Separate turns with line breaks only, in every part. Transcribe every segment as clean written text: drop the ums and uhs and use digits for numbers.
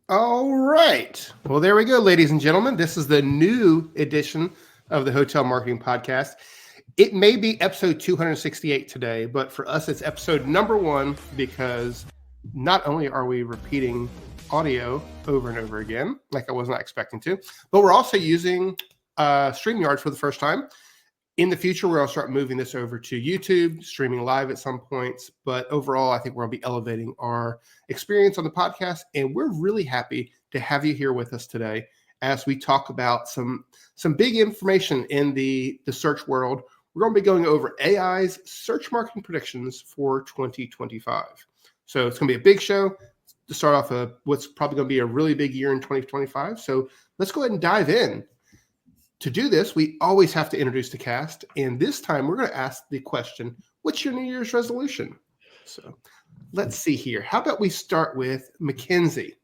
All right. Well, there we go, ladies and gentlemen. This is the new edition of the Hotel Marketing Podcast. It may be episode 268 today, but for us, it's episode number 1 because not only are we repeating audio over and over again, like I was not expecting to, but we're also using StreamYard for the first time. In the future, we're going to start moving this over to YouTube, streaming live at some points. But overall, I think we're going to be elevating our experience on the podcast. And we're really happy to have you here with us today as we talk about some big information in the search world. We're going to be going over AI's search marketing predictions for 2025. So it's going to be a big show to start off what's probably going to be a really big year in 2025. So let's go ahead and dive in. To do this, we always have to introduce the cast. And this time we're going to ask the question, what's your New Year's resolution? So let's see here. How about we start with Mackenzie?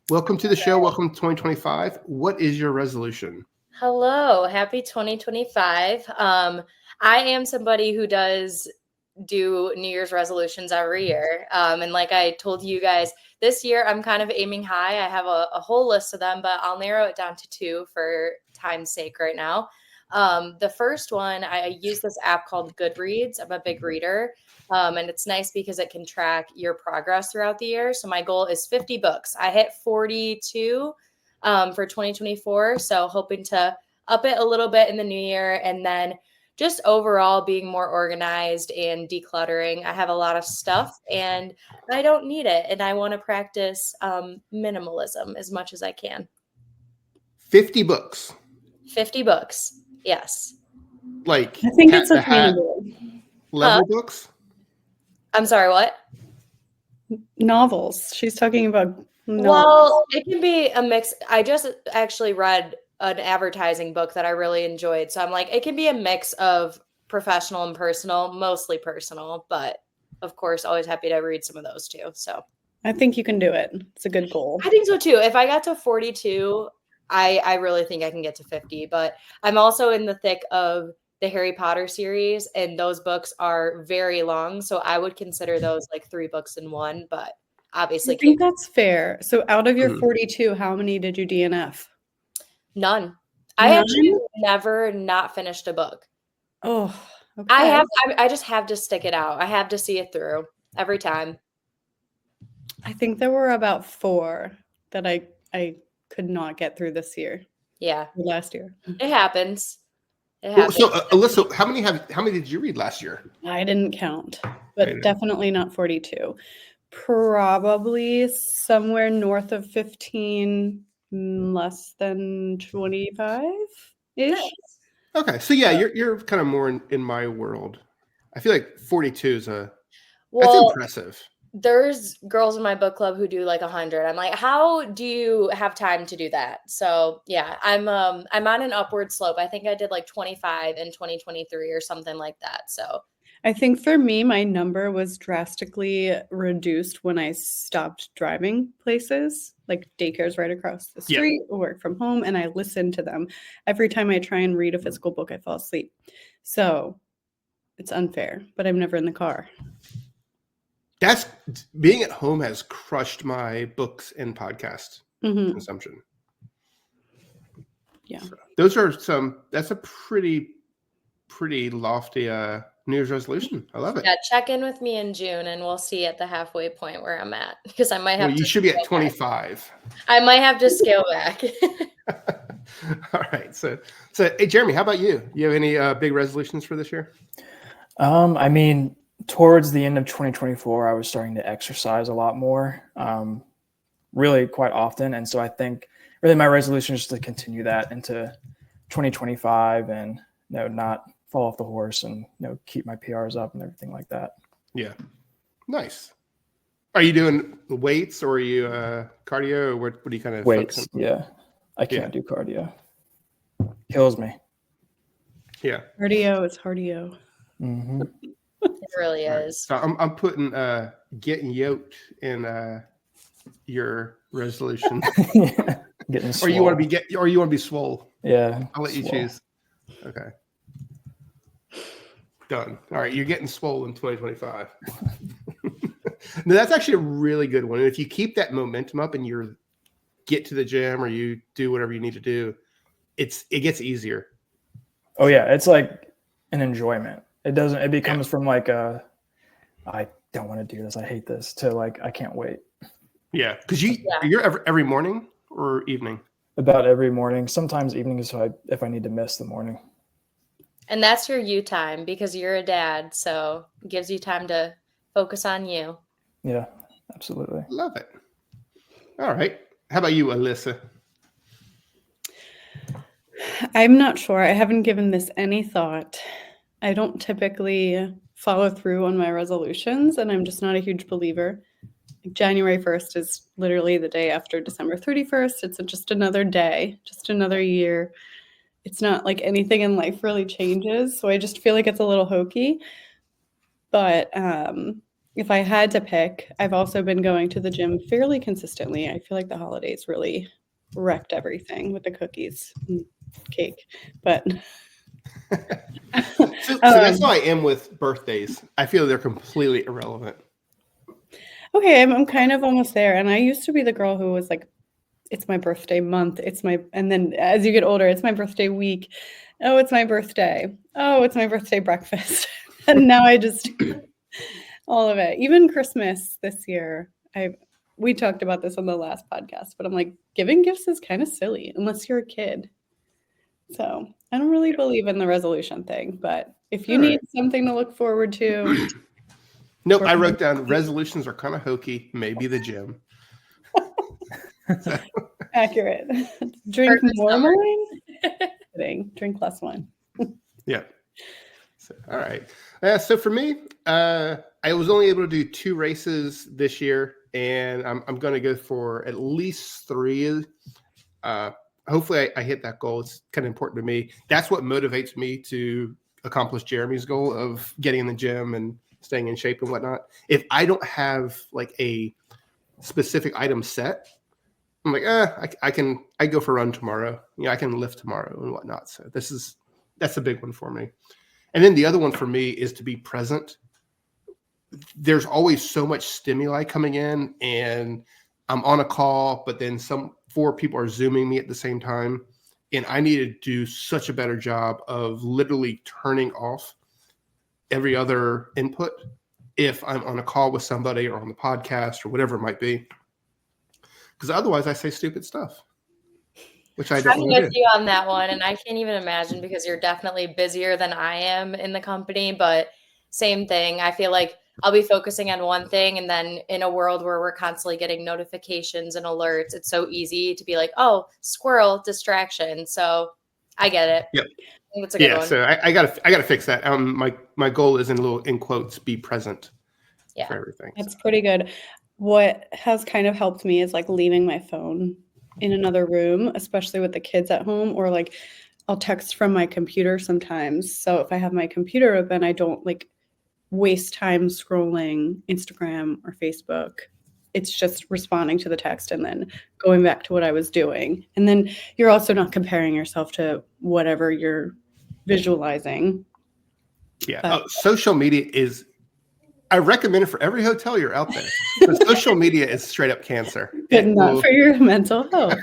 Welcome to the show. Welcome to 2025. What is your resolution?
Hello. Happy 2025. I am somebody who does do New Year's resolutions every year. And like I told you guys, this year I'm kind of aiming high. I have a whole list of them, but I'll narrow it down to 2 for time's sake right now. The first one, I use this app called Goodreads. I'm a big reader. And it's nice because it can track your progress throughout the year. So my goal is 50 books. I hit 42 for 2024. So hoping to up it a little bit in the new year, and then just overall being more organized and decluttering. I have a lot of stuff and I don't need it. And I want to practice minimalism as much as I can.
50 books.
50 books. Yes.
Like
I think it's attainable.
Level books?
I'm sorry, what?
Novels. She's talking about novels.
Well, it can be a mix. I just actually read an advertising book that I really enjoyed. So I'm like, it can be a mix of professional and personal, mostly personal, but of course, always happy to read some of those too. So
I think you can do it. It's a good goal.
I think so too. If I got to 42, I really think I can get to 50, but I'm also in the thick of the Harry Potter series, and those books are very long. So I would consider those like 3 books in one, but obviously
I think that's fair. So out of your 42, how many did you DNF?
None. I actually never not finished a book.
Oh, okay.
I just have to stick it out. I have to see it through every time.
I think there were about 4 that I could not get through this year.
Yeah.
Last year.
It happens. Well,
so Alyssa, how many did you read last year?
I didn't count, but definitely not 42. Probably somewhere north of 15. Less than 25-ish.
Okay, so yeah, you're kind of more in my world. I feel like 42 is that's impressive.
There's girls in my book club who do like 100. I'm like, how do you have time to do that? So yeah, I'm on an upward slope. I think I did like 25 in 2023 or something like that. So
I think for me, my number was drastically reduced when I stopped driving places, like daycares right across the street, work from home, and I listen to them. Every time I try and read a physical book, I fall asleep. So it's unfair, but I'm never in the car.
That's being at home has crushed my books and podcast consumption.
Yeah.
So that's a pretty lofty New Year's resolution. I love it.
Yeah, check in with me in June and we'll see at the halfway point where I'm at, because I might have
you should be at 25.
I might have to scale back.
All right. So hey, Jeremy, how about you? You have any big resolutions for this year?
I mean, towards the end of 2024, I was starting to exercise a lot more, really quite often. And so I think really my resolution is to continue that into 2025 and not fall off the horse and keep my PRs up and everything like that.
Yeah. Nice. Are you doing weights or are you cardio, or what do you kind of
weights? Yeah. I can't do cardio. Kills me.
Yeah.
Cardio is cardio.
Mm-hmm.
It really is.
So I'm putting getting yoked in your resolution.
Yeah. Getting swole.
Or you want to be swole.
Yeah.
I'll let you choose. Okay. Done. All right, you're getting swole in 2025. No, that's actually a really good one. And if you keep that momentum up and you're get to the gym or you do whatever you need to do, it gets easier.
Oh yeah, it's like an enjoyment. It becomes from like I don't want to do this, I hate this, to like I can't wait.
Yeah, because you're every morning or evening?
About every morning, sometimes evenings if I need to miss the morning.
And that's your you time because you're a dad, so it gives you time to focus on you.
Yeah, absolutely.
Love it. All right. How about you, Alyssa?
I'm not sure. I haven't given this any thought. I don't typically follow through on my resolutions, and I'm just not a huge believer. January 1st is literally the day after December 31st. It's just another day, just another year. It's not like anything in life really changes. So I just feel like it's a little hokey. But if I had to pick, I've also been going to the gym fairly consistently. I feel like the holidays really wrecked everything with the cookies and cake. But
so that's how I am with birthdays. I feel they're completely irrelevant.
Okay, I'm kind of almost there. And I used to be the girl who was like, it's my birthday month. And then as you get older, it's my birthday week. Oh, it's my birthday. Oh, it's my birthday breakfast. And now I just, all of it. Even Christmas this year, we talked about this on the last podcast, but I'm like, giving gifts is kind of silly unless you're a kid. So I don't really believe in the resolution thing, but if you need something to look forward to.
Nope, I wrote down resolutions are kind of hokey. Maybe the gym.
Accurate. Drink more wine. Kidding. Drink less wine.
Yeah. So, all right. So for me, I was only able to do 2 races this year, and I'm going to go for at least 3. Hopefully, I hit that goal. It's kind of important to me. That's what motivates me to accomplish Jeremy's goal of getting in the gym and staying in shape and whatnot. If I don't have like a specific item set, I'm like, I go for a run tomorrow. I can lift tomorrow and whatnot. So that's a big one for me. And then the other one for me is to be present. There's always so much stimuli coming in, and I'm on a call, but then 4 people are Zooming me at the same time. And I need to do such a better job of literally turning off every other input if I'm on a call with somebody or on the podcast or whatever it might be. Because otherwise I say stupid stuff, which I don't
I'm
want to
with
do.
you on that one. And I can't even imagine because you're definitely busier than I am in the company. But same thing. I feel like I'll be focusing on one thing. And then in a world where we're constantly getting notifications and alerts, it's so easy to be like, oh, squirrel, distraction. So I get it.
Yep.
I think that's a good one.
So I gotta fix that. My goal is in quotes, be present for everything.
That's pretty good. What has kind of helped me is like leaving my phone in another room, especially with the kids at home, or like I'll text from my computer sometimes. So if I have my computer open, I don't like waste time scrolling Instagram or Facebook. It's just responding to the text and then going back to what I was doing. And then you're also not comparing yourself to whatever you're visualizing.
Yeah. Social media is, I recommend it for every hotelier out there. But social media is straight up cancer.
Good enough for your mental health.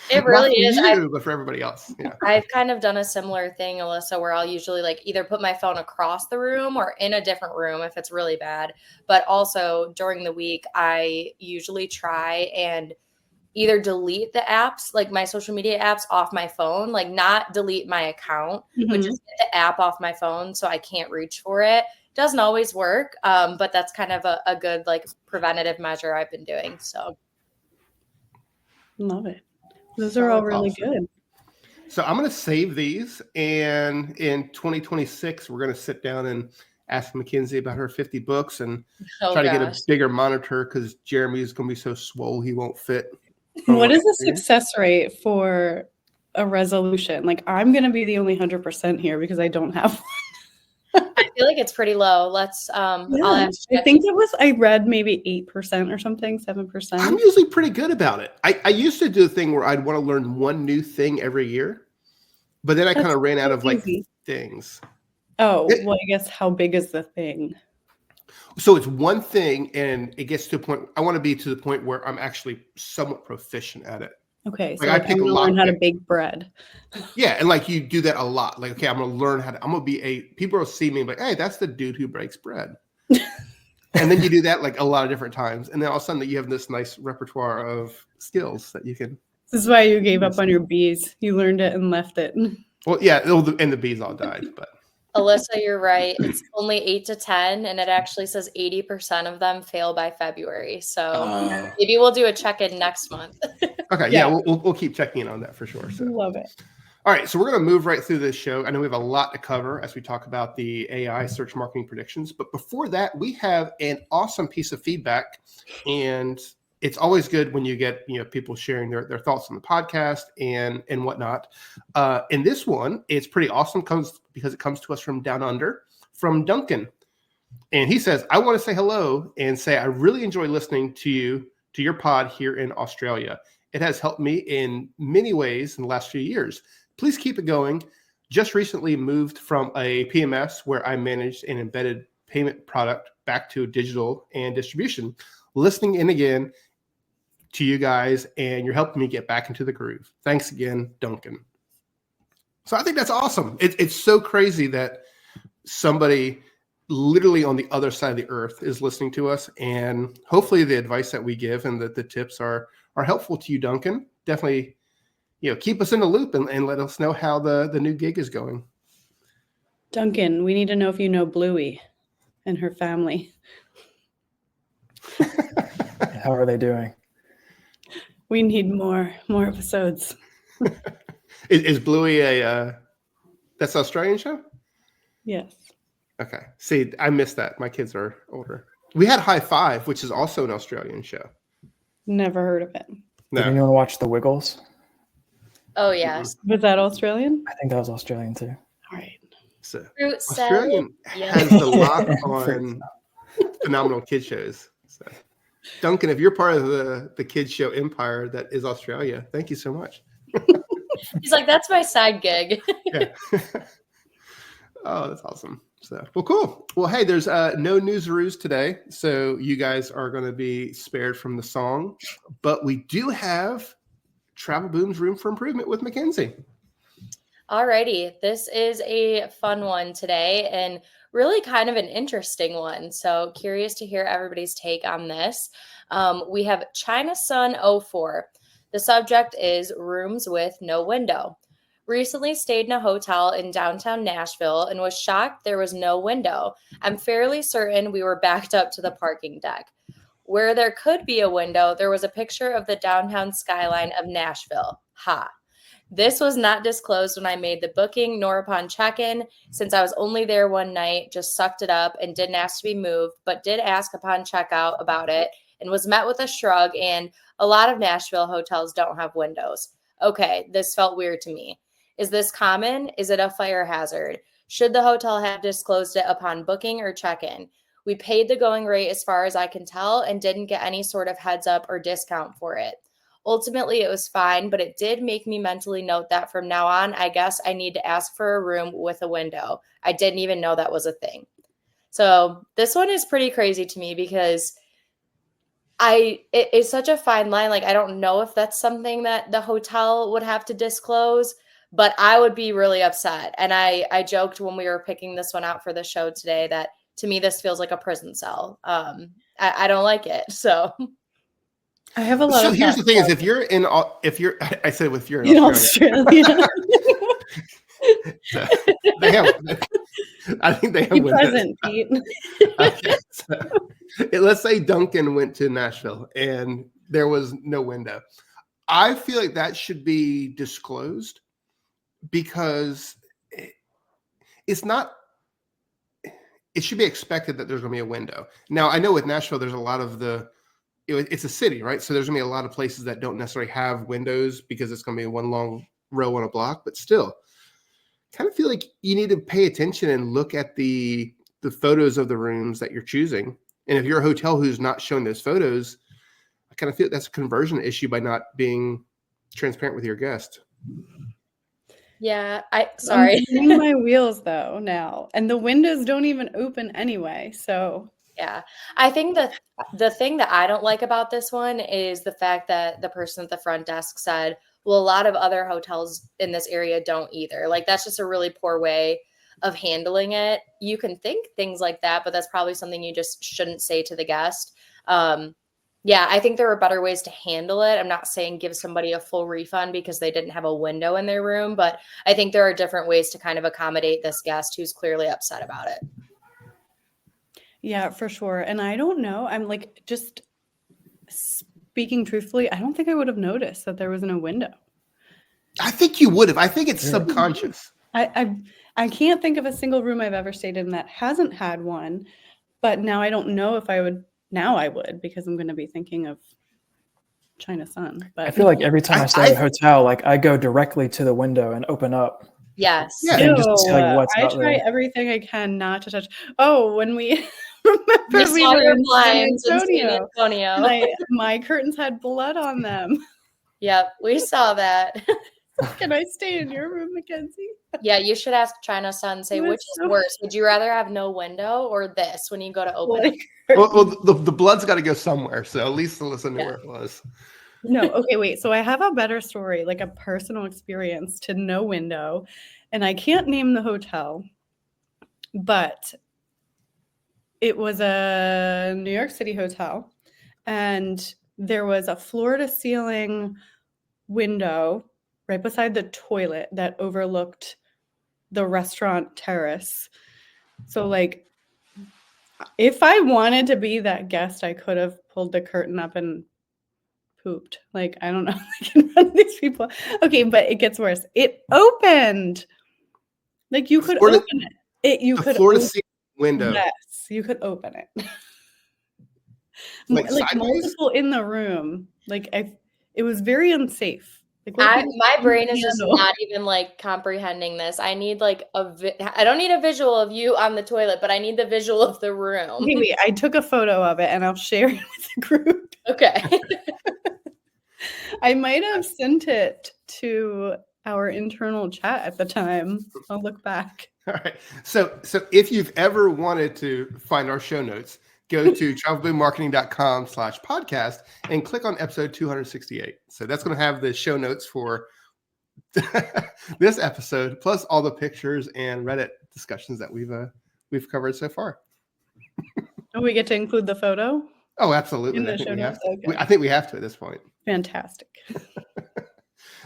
It really is.
But for everybody else. Yeah.
I've kind of done a similar thing, Alyssa, where I'll usually like either put my phone across the room or in a different room if it's really bad. But also during the week, I usually try and either delete the apps, like my social media apps off my phone, like not delete my account, but just get the app off my phone so I can't reach for it. Doesn't always work, but that's kind of a good like preventative measure I've been doing. So
love it. Those are all really good.
So I'm going to save these, and in 2026, we're going to sit down and ask Mackenzie about her 50 books and try to get a bigger monitor because Jeremy's going to be so swole he won't fit.
What is the success rate for a resolution? Like I'm going to be the only 100% here because I don't have one.
I feel like it's pretty low. Let's I'll ask
I think I read maybe 8% or something, 7%.
I'm usually pretty good about it. I used to do a thing where I'd want to learn one new thing every year, but then I kind of ran out of like things.
Oh, well, I guess how big is the thing?
So it's one thing, and it gets to a point. I want to be to the point where I'm actually somewhat proficient at it.
Okay, so
Like I
like, I'm
pick a
gonna
lock
learn how to
pick.
bake bread.
Yeah, and like you do that a lot. Like, okay, I'm gonna learn how to. I'm gonna be a. People will see me like, hey, that's the dude who breaks bread. And then you do that like a lot of different times, and then all of a sudden you have this nice repertoire of skills that you can.
This is why you gave up on your bees. You learned it and left it.
Well, yeah, and the bees all died, but
Alyssa, you're right. It's only 8 to 10, and it actually says 80% of them fail by February. So maybe we'll do a check-in next month.
okay, yeah, we'll keep checking in on that for sure. So.
Love it.
All right, so we're going to move right through this show. I know we have a lot to cover as we talk about the AI search marketing predictions, but before that, we have an awesome piece of feedback, and it's always good when you get people sharing their thoughts on the podcast and whatnot. And this one, it's pretty awesome because it comes to us from down under, from Duncan, and he says, "I want to say hello and say I really enjoy listening to your pod here in Australia. It has helped me in many ways in the last few years. Please keep it going. Just recently moved from a PMS where I managed an embedded payment product back to digital and distribution. Listening in again to you guys, and you're helping me get back into the groove. Thanks again, Duncan." So I think that's awesome. It's so crazy that somebody literally on the other side of the earth is listening to us, and hopefully the advice that we give and the tips are helpful to you, Duncan. Definitely. Keep us in the loop and let us know how the new gig is going.
Duncan, we need to know if you know Bluey and her family.
How are they doing?
We need more episodes.
Is Bluey that's an Australian show?
Yes.
Okay. See, I missed that. My kids are older. We had High Five, which is also an Australian show.
Never heard of it.
No.
Did anyone watch The Wiggles?
Oh, yes.
Was that Australian?
I think that was Australian too.
All right.
So
Fruit salad.
Australian
Yeah.
has the lock on phenomenal kid shows. So, Duncan, if you're part of the kids show empire that is Australia, thank you so much.
He's like, that's my side gig.
Yeah. Oh, that's awesome. So, well, cool. Well, hey, there's no newsroos today, so you guys are going to be spared from the song, but we do have TravelBoom's Room for Improvement with Mackenzie.
Alrighty, this is a fun one today and really kind of an interesting one. So curious to hear everybody's take on this. We have China Sun 04. The subject is rooms with no window. Recently stayed in a hotel in downtown Nashville and was shocked there was no window. I'm fairly certain we were backed up to the parking deck. Where there could be a window, there was a picture of the downtown skyline of Nashville. Ha. This was not disclosed when I made the booking nor upon check-in, since I was only there one night, just sucked it up and didn't ask to be moved, but did ask upon checkout about it and was met with a shrug, and a lot of Nashville hotels don't have windows. Okay, this felt weird to me. Is this common? Is it a fire hazard? Should the hotel have disclosed it upon booking or check-in? We paid the going rate as far as I can tell and didn't get any sort of heads up or discount for it. Ultimately, it was fine, but it did make me mentally note that from now on, I guess I need to ask for a room with a window. I didn't even know that was a thing. So this one is pretty crazy to me because it's such a fine line. Like, I don't know if that's something that the hotel would have to disclose, but I would be really upset. And I joked when we were picking this one out for the show today that to me, this feels like a prison cell. I don't like it. So
I have a lot.
So
of
here's the thing: is if you're in
Australia,
so they have. I think they have
be
windows.
present, Pete.
Okay, so, let's say Duncan went to Nashville and there was no window. I feel like that should be disclosed because it's not. It should be expected that there's going to be a window. Now, I know with Nashville, there's a lot of it's a city, right? So there's going to be a lot of places that don't necessarily have windows because it's going to be one long row on a block, but still kind of feel like you need to pay attention and look at the photos of the rooms that you're choosing. And if you're a hotel who's not showing those photos, I kind of feel that's a conversion issue by not being transparent with your guest.
yeah, sorry.
I'm spinning my wheels though now, and the windows don't even open anyway. So
Yeah. I think the thing that I don't like about this one is the fact that the person at the front desk said, well, a lot of other hotels in this area don't either. Like, that's just a really poor way of handling it. You can think things like that, but that's probably something you just shouldn't say to the guest. Yeah, I think there are better ways to handle it. I'm not saying give somebody a full refund because they didn't have a window in their room, but I think there are different ways to kind of accommodate this guest who's clearly upset about it.
Yeah, for sure. And I don't know. I'm like, just speaking truthfully, I don't think I would have noticed that there was no window.
I think you would have. I think it's subconscious.
I can't think of a single room I've ever stayed in that hasn't had one, but now I don't know if I would. Now I would, because I'm going to be thinking of China Sun. But
I feel like every time I stay at a hotel, like I go directly to the window and open up.
Yes.
Yeah.
And just to see like what's
I
out
try
there.
everything I can not to touch. Oh, when we remember we
saw
were
your
in
blinds in San
Antonio,
Antonio.
and my curtains had blood on them.
Yep, we saw that.
Can I stay in your room, Mackenzie?
Yeah, you should ask China Sun, say,
It was
which is
so-
worse? Would you rather have no window or this when you go to open it?
Well, the blood's got to go somewhere, so at least listen to where it was.
No, okay, wait. So I have a better story, like a personal experience to no window, and I can't name the hotel, but it was a New York City hotel, and there was a floor-to-ceiling window right beside the toilet that overlooked the restaurant terrace. So, like, if I wanted to be that guest, I could have pulled the curtain up and pooped. Like, I don't know if I can run these people. Okay, but it gets worse. It opened. Like, you could open it. You could
floor to
open,
ceiling window.
yes, you could open it.
Like sideways?
Multiple in the room. Like, it was very unsafe. Like,
My brain is just not even like comprehending this. I need like I don't need a visual of you on the toilet, but I need the visual of the room.
Okay, wait, I took a photo of it and I'll share it with the group.
Okay.
I might have sent it to our internal chat at the time. I'll look back.
All right. So if you've ever wanted to find our show notes, go to travelboommarketing.com/podcast and click on episode 268. So that's going to have the show notes for this episode, plus all the pictures and Reddit discussions that we've covered so far.
Oh, we get to include the photo?
Oh, absolutely.
In the show notes? Okay.
I think we have to at this point.
Fantastic.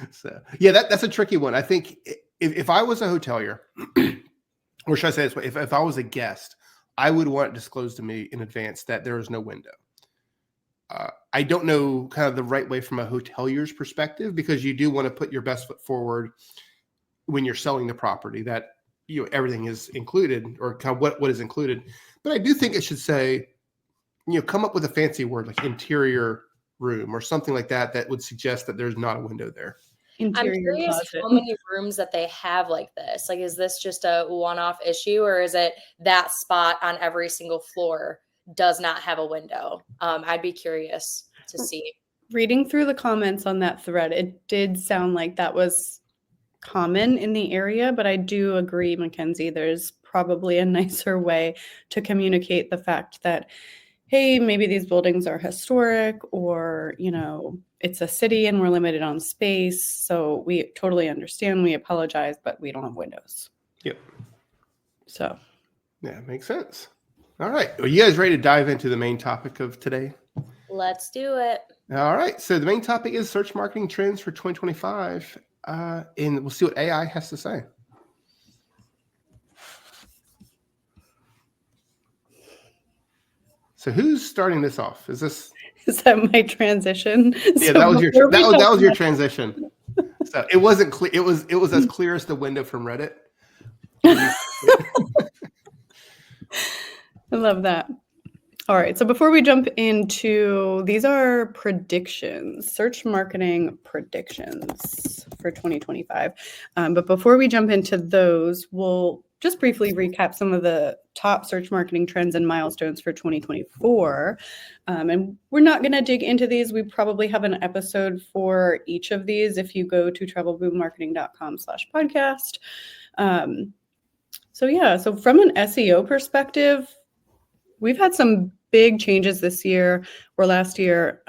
So yeah, that's a tricky one. I think if I was a hotelier, or should I say this way, if I was a guest, I would want it disclosed to me in advance that there is no window. I don't know kind of the right way from a hotelier's perspective, because you do want to put your best foot forward when you're selling the property, that everything is included, or kind of what is included. But I do think it should say, come up with a fancy word like interior room or something like that would suggest that there's not a window there.
Interior
I'm curious
closet.
how many rooms that they have like this. Like, is this just a one-off issue, or is it that spot on every single floor does not have a window? I'd be curious to see.
Reading through the comments on that thread, it did sound like that was common in the area, but I do agree, Mackenzie, there's probably a nicer way to communicate the fact that, hey, maybe these buildings are historic, or, it's a city and we're limited on space. So we totally understand. We apologize, but we don't have windows.
Yep.
So.
Yeah, makes sense. All right. Are you guys ready to dive into the main topic of today?
Let's do it.
All right. So the main topic is search marketing trends for 2025. And we'll see what AI has to say. So who's starting this off? Is
that my transition?
Yeah,
So
that was your
before we talk
transition. So it wasn't clear. It was as clear as the window from Reddit.
I love that. All right. So before we jump into, these are predictions, search marketing predictions for 2025. But before we jump into those, we'll just briefly recap some of the top search marketing trends and milestones for 2024. And we're not going to dig into these. We probably have an episode for each of these if you go to travelboommarketing.com/podcast. So from an SEO perspective, we've had some big changes this year or last year.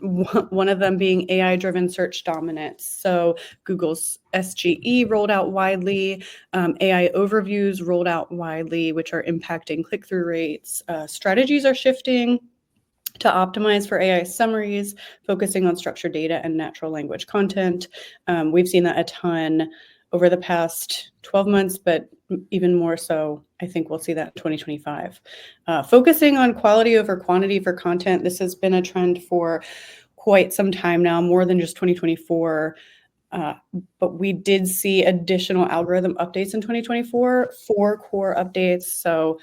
One of them being AI-driven search dominance. So Google's SGE rolled out widely, AI overviews rolled out widely, which are impacting click-through rates. Strategies are shifting to optimize for AI summaries, focusing on structured data and natural language content. We've seen that a ton over the past 12 months, but even more so, I think we'll see that in 2025. Focusing on quality over quantity for content. This has been a trend for quite some time now, more than just 2024. But we did see additional algorithm updates in 2024, 4 core updates. So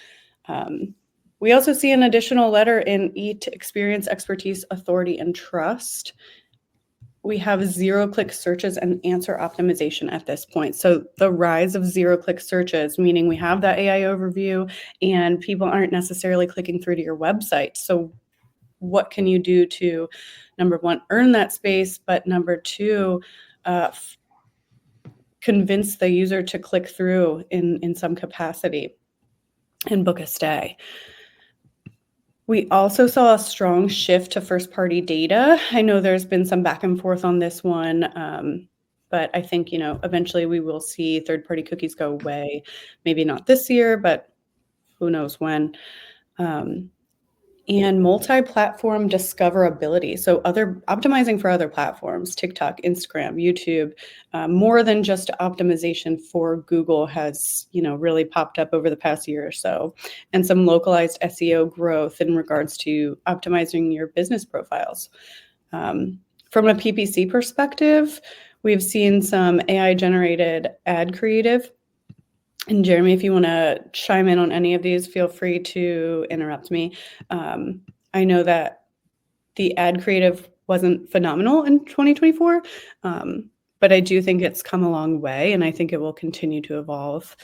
we also see an additional letter in EAT, experience, expertise, authority, and trust. We have zero-click searches and answer optimization at this point. So the rise of zero-click searches, meaning we have that AI overview and people aren't necessarily clicking through to your website. So what can you do to, number one, earn that space, but number two, convince the user to click through in some capacity and book a stay? We also saw a strong shift to first-party data. I know there's been some back and forth on this one, but I think, eventually we will see third-party cookies go away. Maybe not this year, but who knows when. And multi-platform discoverability. So optimizing for other platforms, TikTok, Instagram, YouTube, more than just optimization for Google has, really popped up over the past year or so, and some localized SEO growth in regards to optimizing your business profiles. From a PPC perspective, we've seen some AI-generated ad creative. And Jeremy, if you want to chime in on any of these, feel free to interrupt me. I know that the ad creative wasn't phenomenal in 2024, but I do think it's come a long way, and I think it will continue to evolve.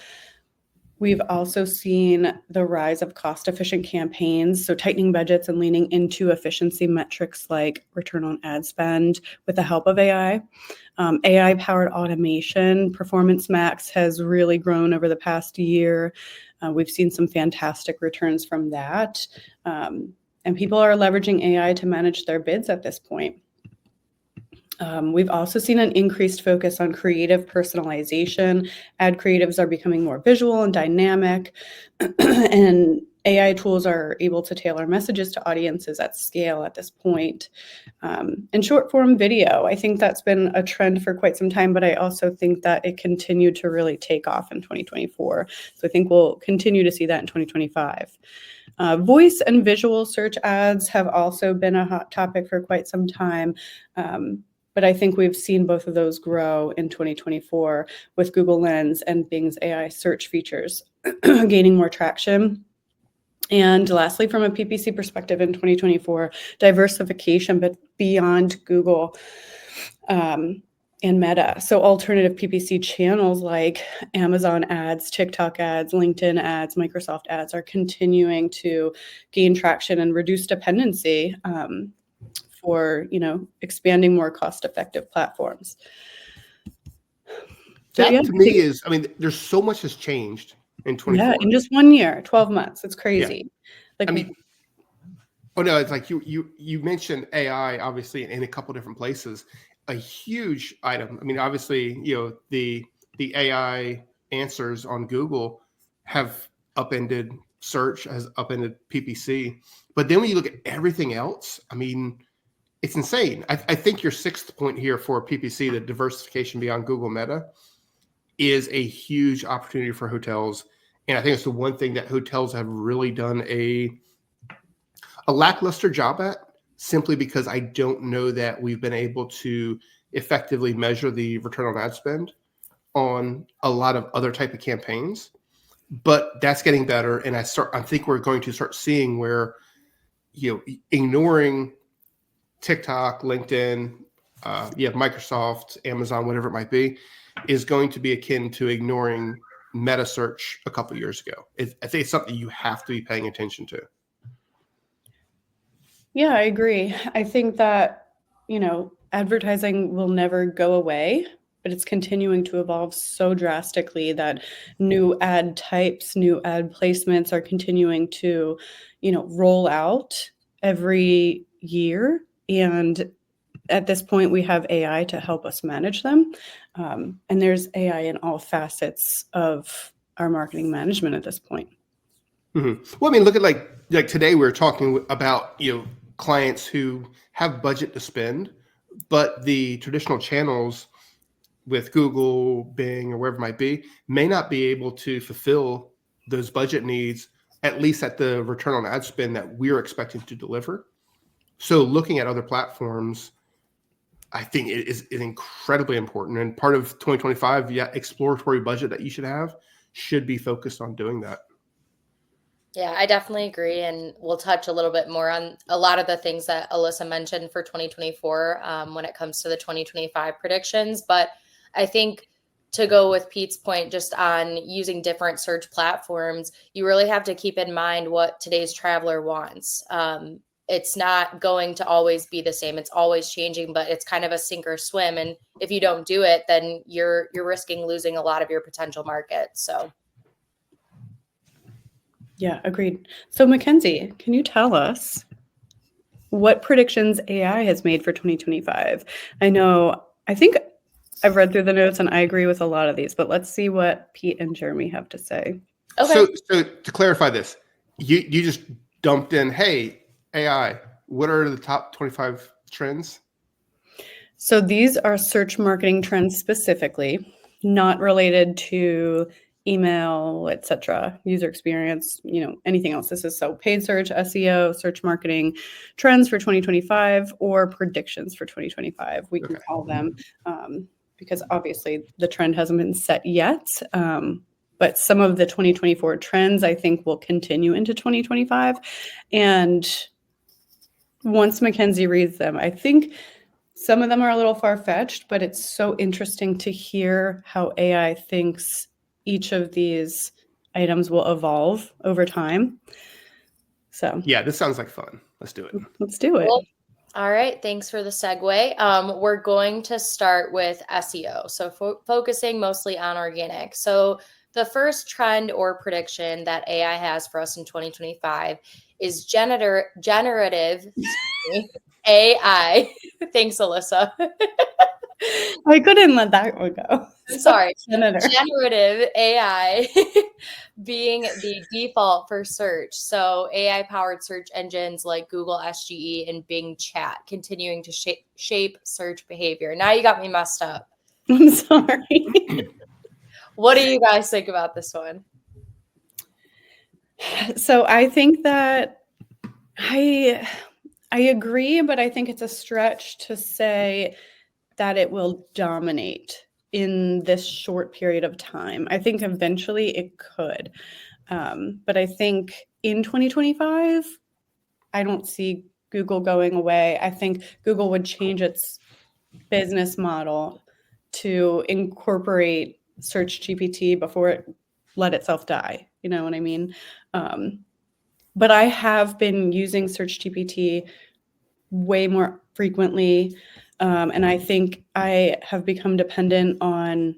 We've also seen the rise of cost-efficient campaigns, so tightening budgets and leaning into efficiency metrics like return on ad spend with the help of AI. AI-powered automation, Performance Max has really grown over the past year. We've seen some fantastic returns from that. And people are leveraging AI to manage their bids at this point. We've also seen an increased focus on creative personalization. Ad creatives are becoming more visual and dynamic, and AI tools are able to tailor messages to audiences at scale at this point. And short form video, I think that's been a trend for quite some time, but I also think that it continued to really take off in 2024. So I think we'll continue to see that in 2025. Voice and visual search ads have also been a hot topic for quite some time. But I think we've seen both of those grow in 2024 with Google Lens and Bing's AI search features gaining more traction. And lastly, from a PPC perspective in 2024, diversification, but beyond Google and Meta. So alternative PPC channels like Amazon ads, TikTok ads, LinkedIn ads, Microsoft ads are continuing to gain traction and reduce dependency for expanding more cost-effective platforms.
That to me is, there's so much has changed in 24.
Yeah, in just 1 year, 12 months. It's crazy.
Yeah. It's like you mentioned AI, obviously, in a couple different places. A huge item. Obviously, the AI answers on Google have upended search, has upended PPC. But then when you look at everything else, it's insane. I think your sixth point here for PPC, the diversification beyond Google Meta, is a huge opportunity for hotels. And I think it's the one thing that hotels have really done a lackluster job at, simply because I don't know that we've been able to effectively measure the return on ad spend on a lot of other type of campaigns. But that's getting better. And I think we're going to start seeing where, ignoring TikTok, LinkedIn, Microsoft, Amazon, whatever it might be, is going to be akin to ignoring meta search a couple of years ago. I think it's something you have to be paying attention to.
Yeah, I agree. I think that, advertising will never go away, but but it's continuing to evolve so drastically that new ad types, new ad placements are continuing to, roll out every year. And at this point, we have AI to help us manage them. And there's AI in all facets of our marketing management at this point.
Mm-hmm. Well, I mean, look at like today we're talking about, clients who have budget to spend, but the traditional channels with Google, Bing, or wherever it might be, may not be able to fulfill those budget needs, at least at the return on ad spend that we're expecting to deliver. So looking at other platforms, I think it is incredibly important. And part of 2025, exploratory budget that you should be focused on doing that.
Yeah, I definitely agree. And we'll touch a little bit more on a lot of the things that Alyssa mentioned for 2024 when it comes to the 2025 predictions. But I think to go with Pete's point, just on using different search platforms, you really have to keep in mind what today's traveler wants. It's not going to always be the same. It's always changing, but it's kind of a sink or swim. And if you don't do it, then you're risking losing a lot of your potential market. So.
Yeah, agreed. So Mackenzie, can you tell us what predictions AI has made for 2025? I think I've read through the notes and I agree with a lot of these, but let's see what Pete and Jeremy have to say.
Okay.
So to clarify this, you just dumped in, hey, AI, what are the top 25 trends?
So these are search marketing trends specifically, not related to email, etc., user experience, anything else. This is so paid search, SEO, search marketing trends for 2025 or predictions for 2025. We can call them because obviously the trend hasn't been set yet. But some of the 2024 trends, I think, will continue into 2025. And once Mackenzie reads them, I think some of them are a little far-fetched, but it's so interesting to hear how AI thinks each of these items will evolve over time. So
yeah, this sounds like fun. Let's do it.
Let's do it.
Well, all right. Thanks for the segue. We're going to start with SEO. So focusing mostly on organic. So the first trend or prediction that AI has for us in 2025 is generative AI. Thanks, Alyssa.
I couldn't let that one go.
Sorry. Generative AI being the default for search. So AI-powered search engines like Google SGE and Bing Chat continuing to shape search behavior. Now you got me messed up.
I'm sorry.
What do you guys think about this one?
So I think that I agree, but I think it's a stretch to say that it will dominate in this short period of time. I think eventually it could. But I think in 2025, I don't see Google going away. I think Google would change its business model to incorporate Search GPT before it let itself die. You know what I mean? But I have been using Search GPT way more frequently. And I think I have become dependent on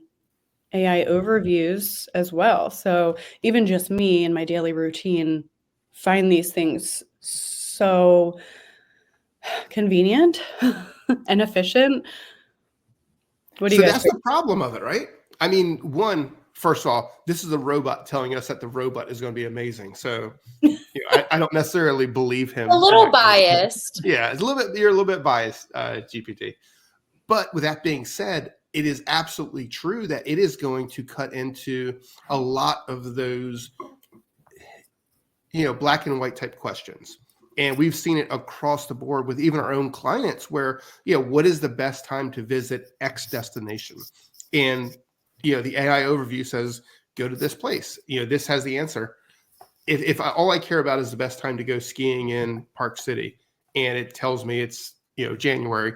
AI overviews as well. So even just me in my daily routine find these things so convenient and efficient. What do you guys think?
That's the problem of it, right? I mean, first of all, this is a robot telling us that the robot is going to be amazing. So I don't necessarily believe him.
A little biased.
Yeah, you're a little bit biased, GPT. But with that being said, it is absolutely true that it is going to cut into a lot of those, black and white type questions. And we've seen it across the board with even our own clients where, what is the best time to visit X destination? And, the AI overview says, go to this place. This has the answer. If all I care about is the best time to go skiing in Park City and it tells me it's, January,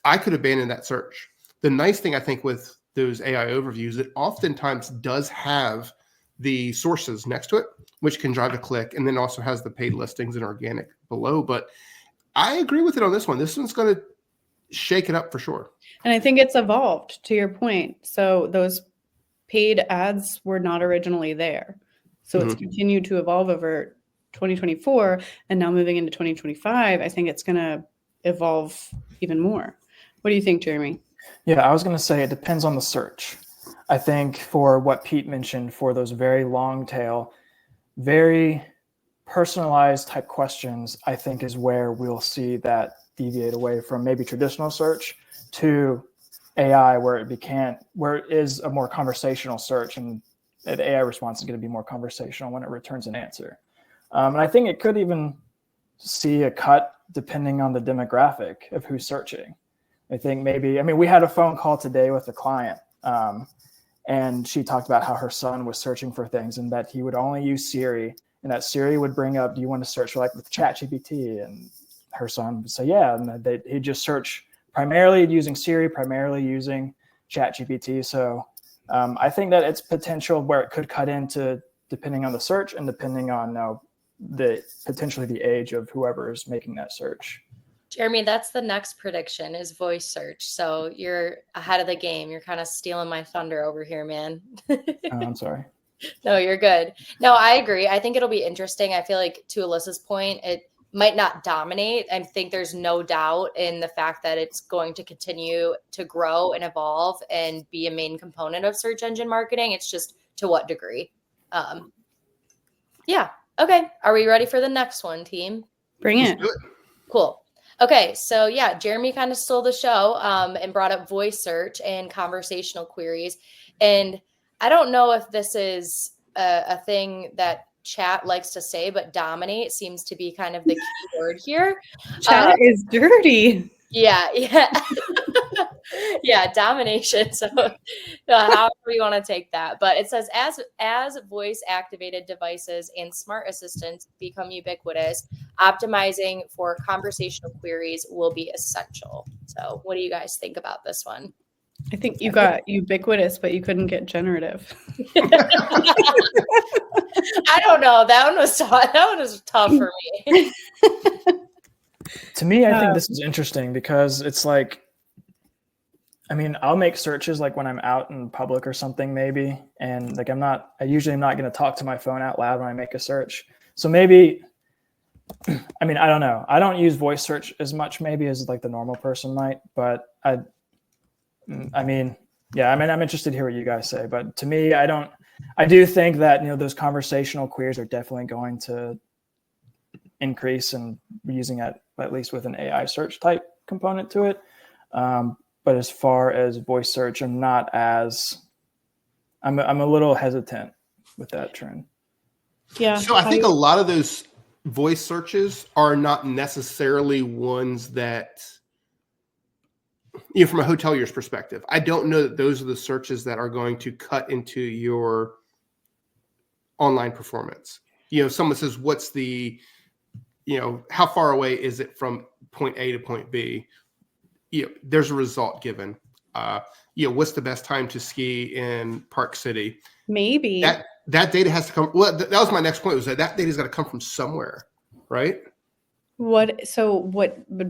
I could abandon that search. The nice thing I think with those AI overviews, it oftentimes does have the sources next to it, which can drive a click, and then also has the paid listings and organic below. But I agree with it on this one. This one's going to, shake it up for sure.
And I think it's evolved, to your point. So those paid ads were not originally there. So it's continued to evolve over 2024, and now moving into 2025, I think it's going to evolve even more. What do you think, Jeremy?
Yeah, I was going to say it depends on the search. I think for what Pete mentioned, for those very long tail, very personalized type questions, I think is where we'll see that deviate away from maybe traditional search to AI, where it is a more conversational search, and the AI response is going to be more conversational when it returns an answer. And I think it could even see a cut depending on the demographic of who's searching. I think we had a phone call today with a client, and she talked about how her son was searching for things and that he would only use Siri, and that Siri would bring up, do you want to search for with ChatGPT? And her son would say, yeah. And he'd just search primarily using Siri, primarily using ChatGPT. So I think that it's potential where it could cut into depending on the search and depending on potentially the age of whoever is making that search.
Jeremy, that's the next prediction is voice search. So you're ahead of the game. You're kind of stealing my thunder over here, man.
I'm sorry.
No, you're good. No, I agree. I think it'll be interesting. I feel like to Alyssa's point, it might not dominate. I think there's no doubt in the fact that it's going to continue to grow and evolve and be a main component of search engine marketing. It's just to what degree. Yeah. Okay. Are we ready for the next one, team?
Bring it.
Cool. Okay. So yeah, Jeremy kind of stole the show and brought up voice search and conversational queries. And I don't know if this is a thing that chat likes to say, but dominate seems to be kind of the key word here.
Chat is dirty.
Yeah. Yeah, domination. So however you want to take that. But it says as voice activated devices and smart assistants become ubiquitous, optimizing for conversational queries will be essential. So what do you guys think about this one?
I think you got ubiquitous, but you couldn't get generative.
I don't know. That one was tough for me.
To me, I think this is interesting because it's I'll make searches when I'm out in public or something maybe. And I usually am not going to talk to my phone out loud when I make a search. So maybe, I don't know. I don't use voice search as much maybe as the normal person might, but I'm interested to hear what you guys say, but to me, I do think that, those conversational queries are definitely going to increase and using it at least with an AI search type component to it. But as far as voice search, I'm a little hesitant with that trend.
Yeah.
So I think a lot of those voice searches are not necessarily ones that, from a hotelier's perspective, I don't know that those are the searches that are going to cut into your online performance. Someone says, what's the, how far away is it from point A to point B? There's a result given. What's the best time to ski in Park City?
Maybe
that data has to come. Well, that was my next point, was that data's got to come from somewhere, right?
But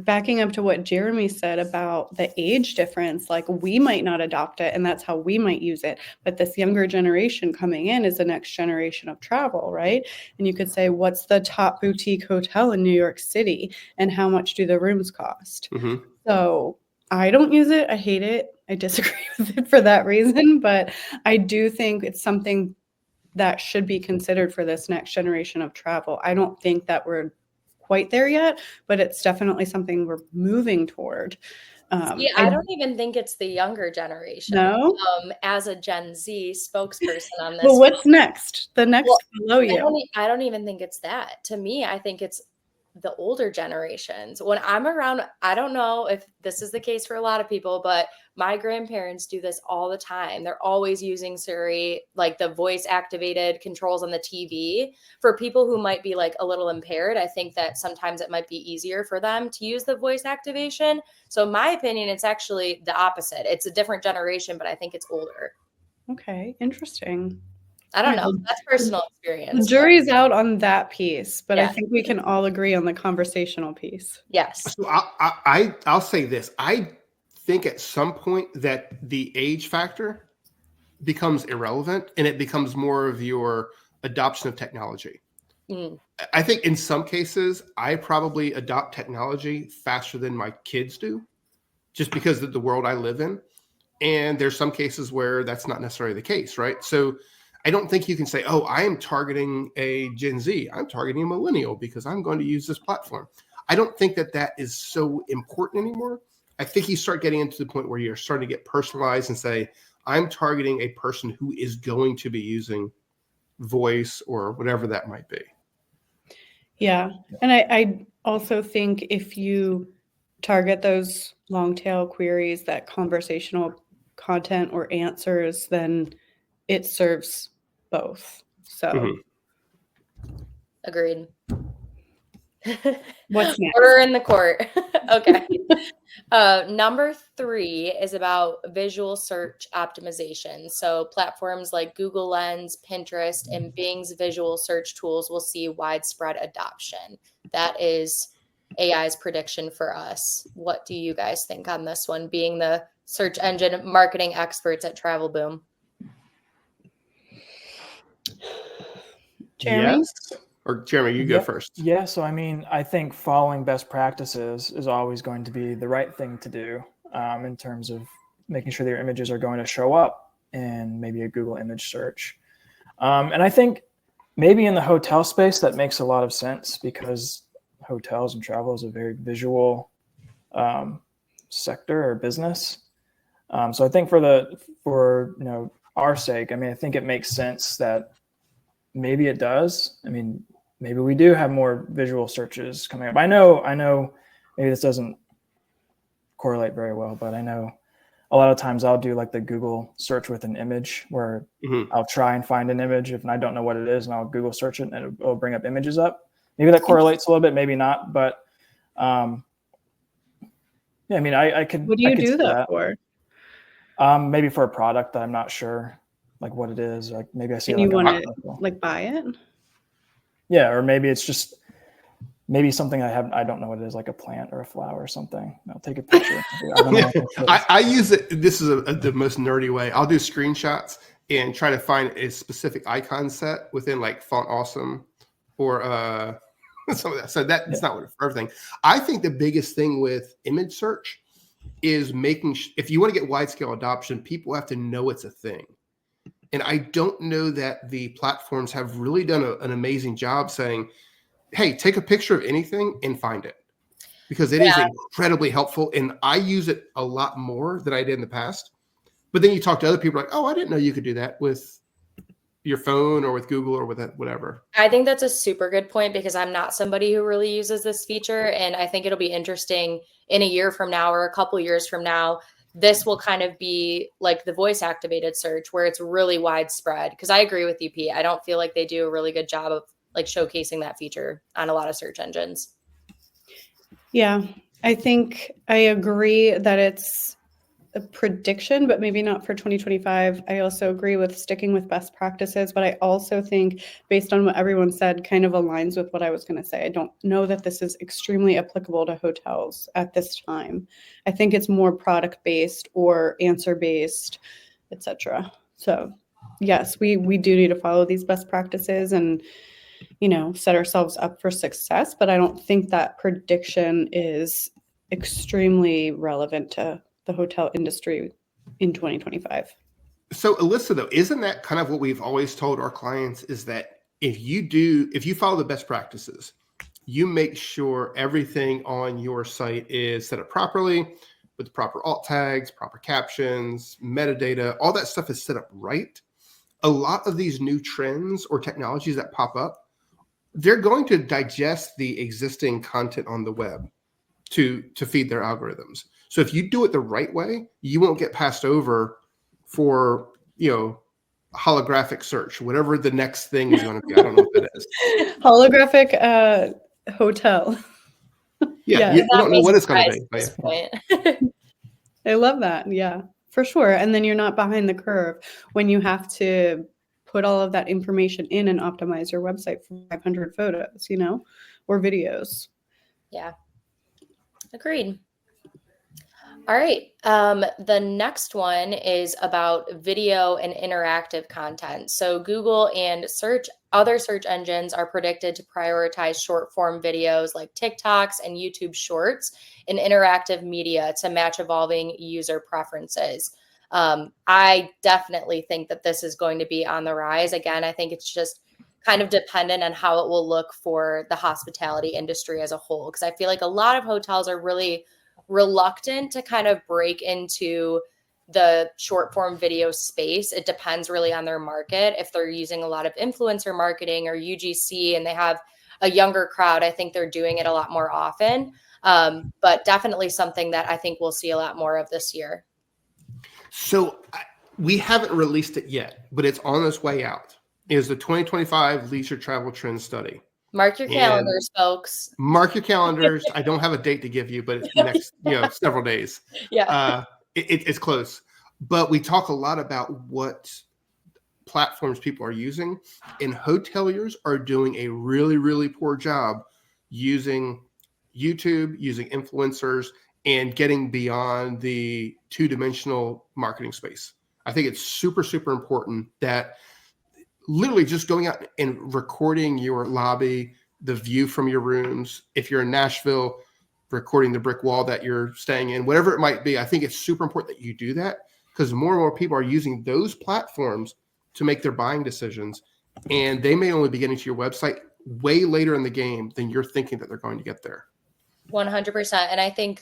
backing up to what Jeremy said about the age difference, we might not adopt it and that's how we might use it. But this younger generation coming in is the next generation of travel, right? And you could say, what's the top boutique hotel in New York City and how much do the rooms cost?
Mm-hmm.
So I don't use it. I hate it. I disagree with it for that reason. But I do think it's something that should be considered for this next generation of travel. I don't think that we're quite there yet, but it's definitely something we're moving toward.
I don't even think it's the younger generation.
No?
As a Gen Z spokesperson on this.
Well, what's next? The next below you.
I don't even think it's that. To me, I think it's the older generations. When I'm around, I don't know if this is the case for a lot of people, but my grandparents do this all the time. They're always using Siri, the voice activated controls on the TV. For people who might be a little impaired, I think that sometimes it might be easier for them to use the voice activation. So in my opinion, it's actually the opposite. It's a different generation, but I think it's older.
Okay, interesting.
I don't know. That's personal experience.
The jury's out on that piece, but
Yeah.
I think we can all agree on the conversational piece.
Yes.
So I'll say this. I think at some point that the age factor becomes irrelevant and it becomes more of your adoption of technology. I think in some cases, I probably adopt technology faster than my kids do, just because of the world I live in. And there's some cases where that's not necessarily the case, right? So I don't think you can say, oh, I am targeting a Gen Z. I'm targeting a millennial because I'm going to use this platform. I don't think that that is so important anymore. I think you start getting into the point where you're starting to get personalized and say, I'm targeting a person who is going to be using voice or whatever that might be.
Yeah. And I also think if you target those long tail queries, that conversational content or answers, then it serves both. So
Agreed.
what's next?
Order in the court. Okay. Number 3 is about visual search optimization. So platforms like Google Lens, Pinterest, and Bing's visual search tools will see widespread adoption. That is AI's prediction for us. What do you guys think on this one, being the search engine marketing experts at TravelBoom?
Jeremy?
Yes. Or Jeremy, you go first.
Yeah, so I mean, I think following best practices is always going to be the right thing to do in terms of making sure that your images are going to show up in maybe a Google image search. And I think maybe in the hotel space, that makes a lot of sense because hotels and travel is a very visual sector or business. So I think for our sake, I mean, I think it makes sense that maybe it does. I mean, maybe we do have more visual searches coming up. I know maybe this doesn't correlate very well, but I know a lot of times I'll do like the Google search with an image where I'll try and find an image if I don't know what it is, and I'll Google search it and it'll bring up images up. Maybe that correlates a little bit, maybe not, but yeah, I mean, I could.
What do you do that for?
Maybe for a product that I'm not sure like what it is. Like maybe I see.
And you want to like buy it?
Yeah, or maybe it's just maybe something I don't know what it is, like a plant or a flower or something. I'll take a picture. I don't know.
I use it. This is the most nerdy way. I'll do screenshots and try to find a specific icon set within like Font Awesome or some of that. So that's not what for everything. I think the biggest thing with image search is making if you want to get wide scale adoption, people have to know it's a thing. And I don't know that the platforms have really done an amazing job saying, hey, take a picture of anything and find it, because it is incredibly helpful. And I use it a lot more than I did in the past. But then you talk to other people like, oh, I didn't know you could do that with your phone or with Google or with whatever.
I think that's a super good point because I'm not somebody who really uses this feature. And I think it'll be interesting in a year from now or a couple years from now. This will kind of be like the voice activated search where it's really widespread. Because I agree with you, Pete. I don't feel like they do a really good job of like showcasing that feature on a lot of search engines.
Yeah, I think I agree that it's a prediction, but maybe not for 2025. I also agree with sticking with best practices, but I also think based on what everyone said kind of aligns with what I was going to say. I don't know that this is extremely applicable to hotels at this time. I think it's more product-based or answer-based, etc. So yes, we do need to follow these best practices and set ourselves up for success, but I don't think that prediction is extremely relevant to the hotel industry in 2025.
So Alyssa, though, isn't that kind of what we've always told our clients is that if you follow the best practices, you make sure everything on your site is set up properly with proper alt tags, proper captions, metadata, all that stuff is set up right. A lot of these new trends or technologies that pop up, they're going to digest the existing content on the web to feed their algorithms. So if you do it the right way, you won't get passed over for, holographic search, whatever the next thing is going to be. I don't know what that is.
Holographic hotel.
Yeah, you don't know what it's going to be.
I love that. Yeah, for sure. And then you're not behind the curve when you have to put all of that information in and optimize your website for 500 photos, or videos.
Yeah. Agreed. All right. The next one is about video and interactive content. So Google and other search engines are predicted to prioritize short form videos like TikToks and YouTube Shorts and interactive media to match evolving user preferences. I definitely think that this is going to be on the rise. Again, I think it's just kind of dependent on how it will look for the hospitality industry as a whole, because I feel like a lot of hotels are really reluctant to kind of break into the short form video space. It depends really on their market. If they're using a lot of influencer marketing or UGC and they have a younger crowd, I think they're doing it a lot more often. But definitely something that I think we'll see a lot more of this year.
So we haven't released it yet, but it's on its way out. It is the 2025 Leisure Travel Trend Study.
Mark your calendars, folks.
Mark your calendars. I don't have a date to give you, but it's next, several days.
Yeah.
It's close. But we talk a lot about what platforms people are using, and hoteliers are doing a really, really poor job using YouTube, using influencers, and getting beyond the two-dimensional marketing space. I think it's super, super important that literally just going out and recording your lobby, the view from your rooms. If you're in Nashville, recording the brick wall that you're staying in, whatever it might be. I think it's super important that you do that, because more and more people are using those platforms to make their buying decisions. And they may only be getting to your website way later in the game than you're thinking that they're going to get there.
100%. And I think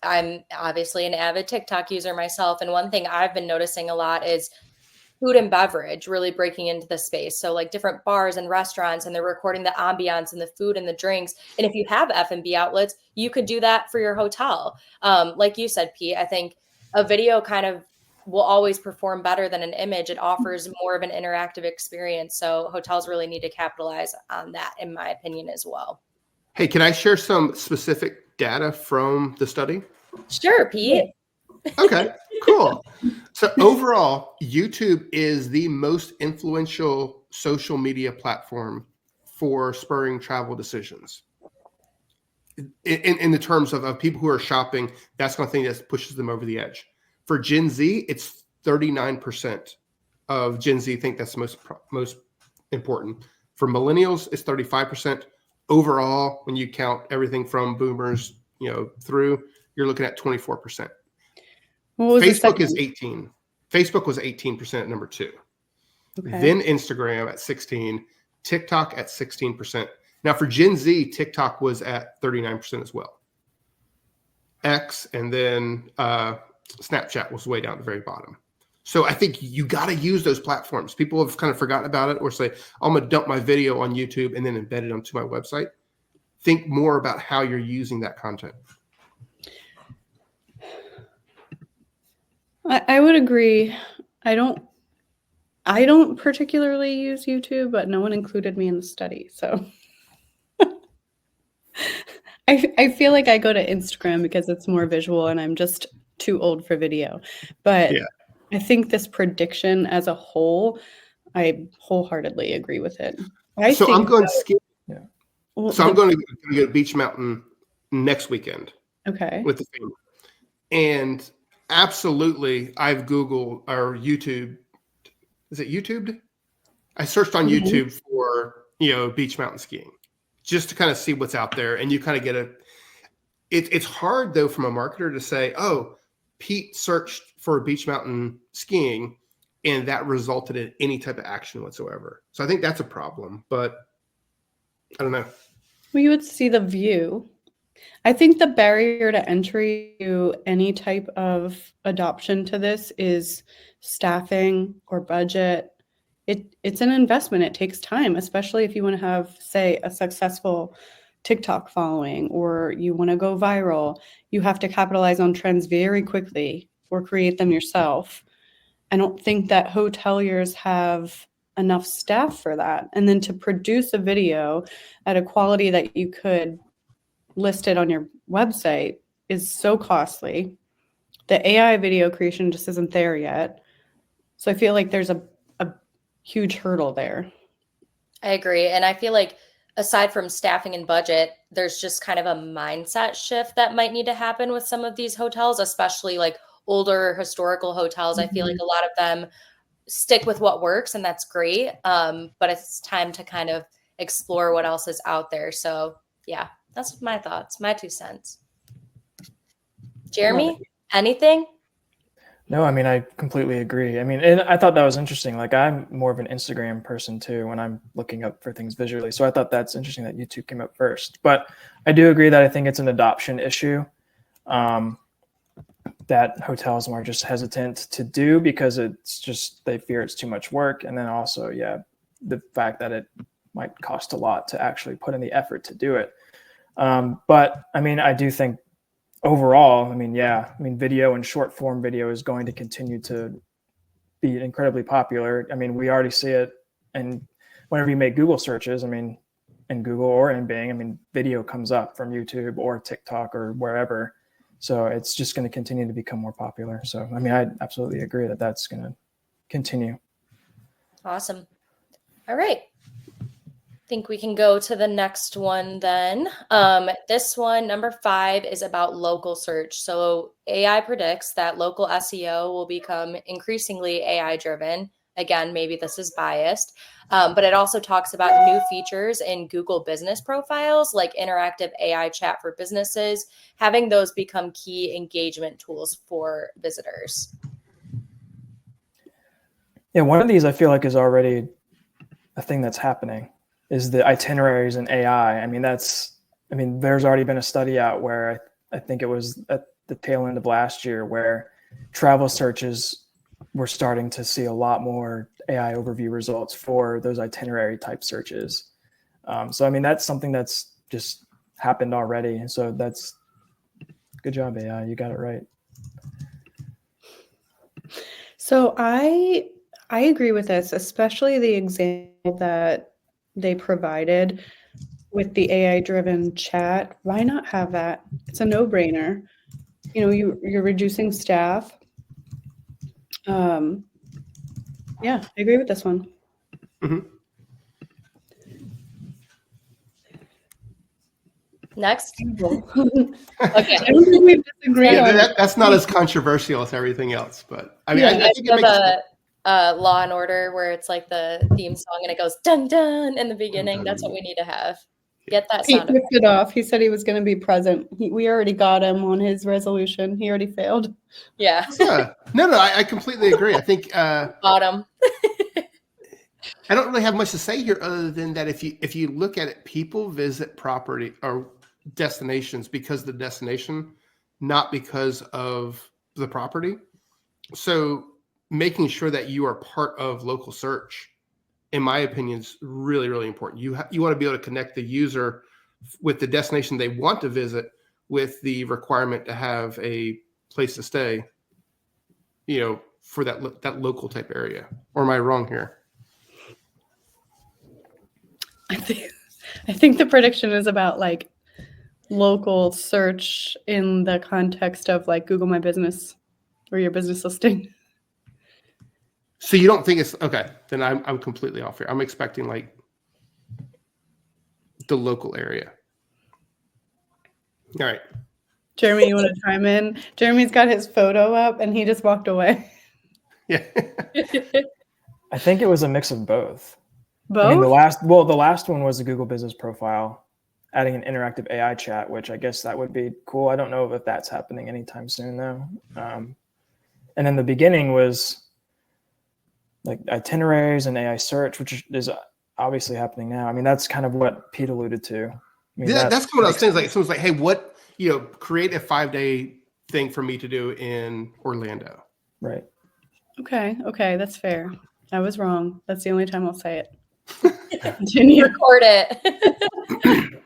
I'm obviously an avid TikTok user myself. And one thing I've been noticing a lot is food and beverage really breaking into the space. So like different bars and restaurants, and they're recording the ambiance and the food and the drinks. And if you have F&B outlets, you could do that for your hotel. Like you said, Pete, I think a video kind of will always perform better than an image. It offers more of an interactive experience. So hotels really need to capitalize on that, in my opinion, as well.
Hey, can I share some specific data from the study?
Sure, Pete.
Okay, cool. So overall, YouTube is the most influential social media platform for spurring travel decisions. In the terms of people who are shopping, that's the thing that pushes them over the edge. For Gen Z, it's 39% of Gen Z think that's the most important. For millennials, it's 35%. Overall, when you count everything from boomers, through, you're looking at 24%. Facebook is 18. Facebook was 18% at number 2. Okay. Then Instagram at 16, TikTok at 16%. Now for Gen Z, TikTok was at 39% as well. X and then Snapchat was way down at the very bottom. So I think you got to use those platforms. People have kind of forgotten about it, or say, I'm going to dump my video on YouTube and then embed it onto my website. Think more about how you're using that content.
I would agree. I don't particularly use YouTube, but no one included me in the study. So I feel like I go to Instagram because it's more visual and I'm just too old for video. But yeah. I think this prediction as a whole, I wholeheartedly agree with it.
I'm going to skip. Yeah. So I'm going to go to Beach Mountain next weekend.
Okay.
With the family. And absolutely, I've Googled or YouTube. Is it YouTube? I searched on YouTube for, beach mountain skiing, just to kind of see what's out there. And you kind of get it's hard though, from a marketer to say, oh, Pete searched for beach mountain skiing and that resulted in any type of action whatsoever. So I think that's a problem, but I don't know.
Well, you would see the view. I think the barrier to entry to any type of adoption to this is staffing or budget. It's an investment. It takes time, especially if you want to have, say, a successful TikTok following, or you want to go viral. You have to capitalize on trends very quickly or create them yourself. I don't think that hoteliers have enough staff for that. And then to produce a video at a quality that you could list it on your website is so costly. The AI video creation just isn't there yet. So I feel like there's a huge hurdle there.
I agree. And I feel like aside from staffing and budget, there's just kind of a mindset shift that might need to happen with some of these hotels, especially like older historical hotels. I feel like a lot of them stick with what works, and that's great. But it's time to kind of explore what else is out there. So yeah, that's my thoughts, my 2 cents. Jeremy, anything?
No, I mean, I completely agree. I mean, and I thought that was interesting. Like, I'm more of an Instagram person too when I'm looking up for things visually. So I thought that's interesting that YouTube came up first. But I do agree that I think it's an adoption issue that hotels are just hesitant to do because it's just, they fear it's too much work. And then also, yeah, the fact that it might cost a lot to actually put in the effort to do it. But I mean, I do think overall, I mean, yeah, I mean, video and short form video is going to continue to be incredibly popular. I mean, we already see it. And whenever you make Google searches, I mean, in Google or in Bing, I mean, video comes up from YouTube or TikTok or wherever. So it's just going to continue to become more popular. So, I mean, I absolutely agree that that's going to continue.
Awesome. All right. Think we can go to the next one then. This one, number 5, is about local search. So AI predicts that local SEO will become increasingly AI driven. Again, maybe this is biased, but it also talks about new features in Google business profiles, like interactive AI chat for businesses, having those become key engagement tools for visitors.
Yeah, one of these I feel like is already a thing that's happening. Is the itineraries in AI. I mean, there's already been a study out where I think it was at the tail end of last year where travel searches were starting to see a lot more AI overview results for those itinerary type searches. So, I mean, that's something that's just happened already. So that's good job, AI. You got it right.
So I agree with this, especially the example that they provided with the AI-driven chat. Why not have that? It's a no-brainer. You know, you're reducing staff. Yeah, I agree with this one.
Mm-hmm.
Next.
Okay.
Okay.
I don't think we've disagreed
Yeah,
on
that's not as controversial as everything else, but I mean,
Yeah.
I think it makes sense.
Law and Order, where it's like the theme song and it goes dun dun in the beginning.
Dun,
That's
dun.
what we need to have. Get that
He
sound effect.
ripped it off. He said he was going to be present. We already got him on his resolution. He already failed.
Yeah.
Yeah, no, I completely agree. I think
Bottom.
I don't really have much to say here other than that if you look at it, people visit property or destinations because of the destination, not because of the property. So making sure that you are part of local search, in my opinion, is really, really important. You want to be able to connect the user with the destination they want to visit with the requirement to have a place to stay, you know, for that local type area. Or am I wrong here?
I think the prediction is about like local search in the context of like Google My Business or your business listing.
So you don't think it's okay? Then I'm completely off here. I'm expecting like the local area. All right.
Jeremy, you want to chime in? Jeremy's got his photo up and he just walked away.
Yeah.
I think it was a mix of both.
Both?
I mean, the last one was the Google business profile, adding an interactive AI chat, which I guess that would be cool. I don't know if that's happening anytime soon though. And then the beginning was like itineraries and AI search, which is obviously happening now. I mean, that's kind of what Pete alluded to. I mean,
Yeah, that's what I was saying. Like someone's like, hey, what, create a 5-day thing for me to do in Orlando.
Right.
Okay, that's fair. I was wrong. That's the only time I'll say it. Continue.
Record it.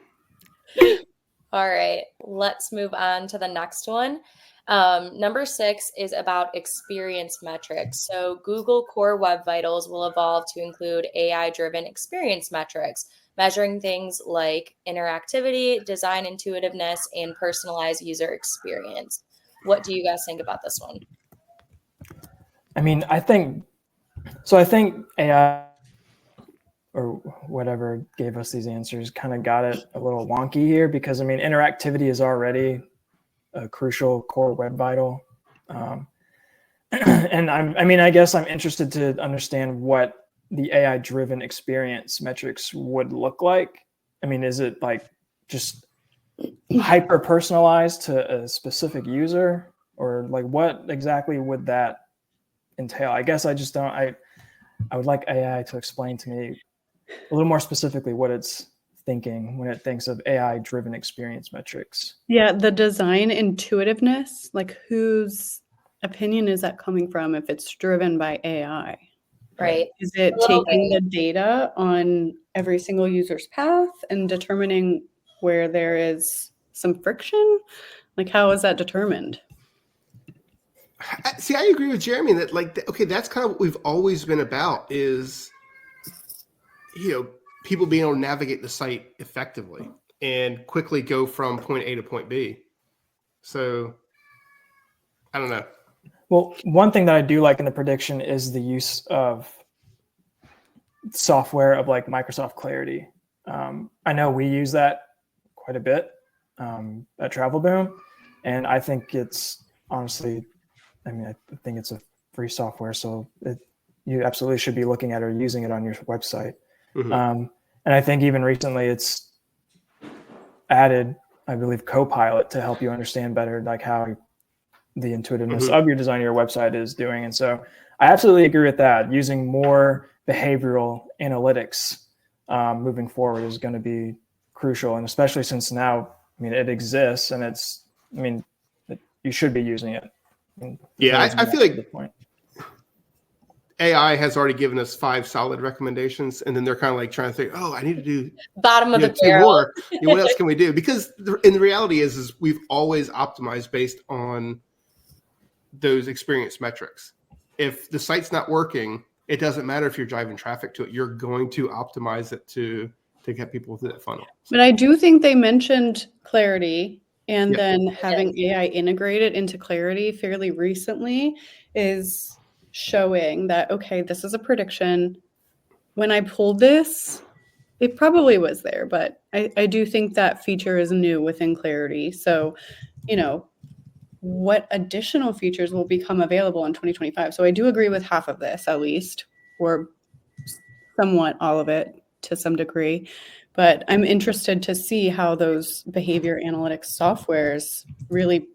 All right, let's move on to the next one. Number 6 is about experience metrics. So Google Core Web Vitals will evolve to include AI-driven experience metrics, measuring things like interactivity, design intuitiveness, and personalized user experience. What do you guys think about this one?
I mean, I think AI or whatever gave us these answers kind of got it a little wonky here, because I mean, interactivity is already a crucial core web vital. And I guess I'm interested to understand what the AI driven experience metrics would look like. I mean, is it like just hyper personalized to a specific user, or like what exactly would that entail? I guess I just don't, I would like AI to explain to me a little more specifically what it's thinking when it thinks of AI driven experience metrics.
Yeah, the design intuitiveness, like whose opinion is that coming from if it's driven by AI?
Right.
Is it taking the data on every single user's path and determining where there is some friction? Like, how is that determined?
See, I agree with Jeremy that like, okay, that's kind of what we've always been about is, people being able to navigate the site effectively and quickly go from point A to point B. So I don't know.
Well, one thing that I do like in the prediction is the use of software of like Microsoft Clarity. I know we use that quite a bit at TravelBoom, and I think it's honestly, I think it's a free software, so you absolutely should be looking at or using it on your website. Mm-hmm. And I think even recently it's added, I believe, Copilot to help you understand better like how the intuitiveness of your design of your website is doing. And so I absolutely agree with that. Using more behavioral analytics moving forward is going to be crucial. And especially since now, it exists and you should be using it.
Yeah, I feel like the point. AI has already given us 5 solid recommendations, and then they're kind of like trying to think, I need to do
bottom of the
2
barrel.
more. What else can we do? Because in the reality is we've always optimized based on those experience metrics. If the site's not working, it doesn't matter if you're driving traffic to it. You're going to optimize it to get people through that funnel.
But I do think they mentioned Clarity, and then having AI integrated into Clarity fairly recently is showing that, okay, this is a prediction. When I pulled this, it probably was there, but I do think that feature is new within Clarity. So, what additional features will become available in 2025? So I do agree with half of this, at least, or somewhat all of it to some degree. But I'm interested to see how those behavior analytics softwares really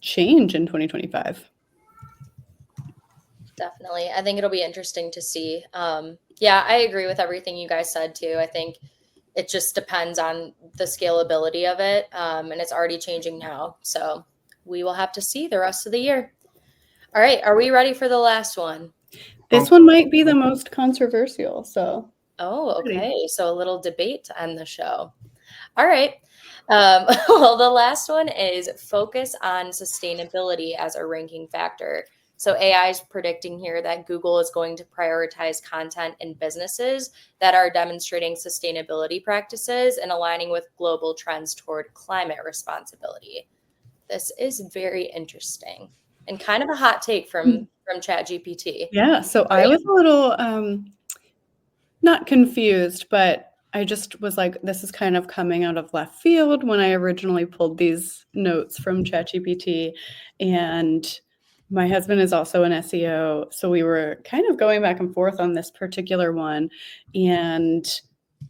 change in 2025.
Definitely. I think it'll be interesting to see. Yeah, I agree with everything you guys said too. I think it just depends on the scalability of it. And it's already changing now. So we will have to see the rest of the year. All right. Are we ready for the last one?
This one might be the most controversial. So.
Oh, okay. So a little debate to end the show. All right. Well, the last one is focus on sustainability as a ranking factor. So AI is predicting here that Google is going to prioritize content in businesses that are demonstrating sustainability practices and aligning with global trends toward climate responsibility. This is very interesting and kind of a hot take from ChatGPT.
Yeah, so I was a little not confused, but I just was like, this is kind of coming out of left field when I originally pulled these notes from ChatGPT. And my husband is also an SEO. So we were kind of going back and forth on this particular one. And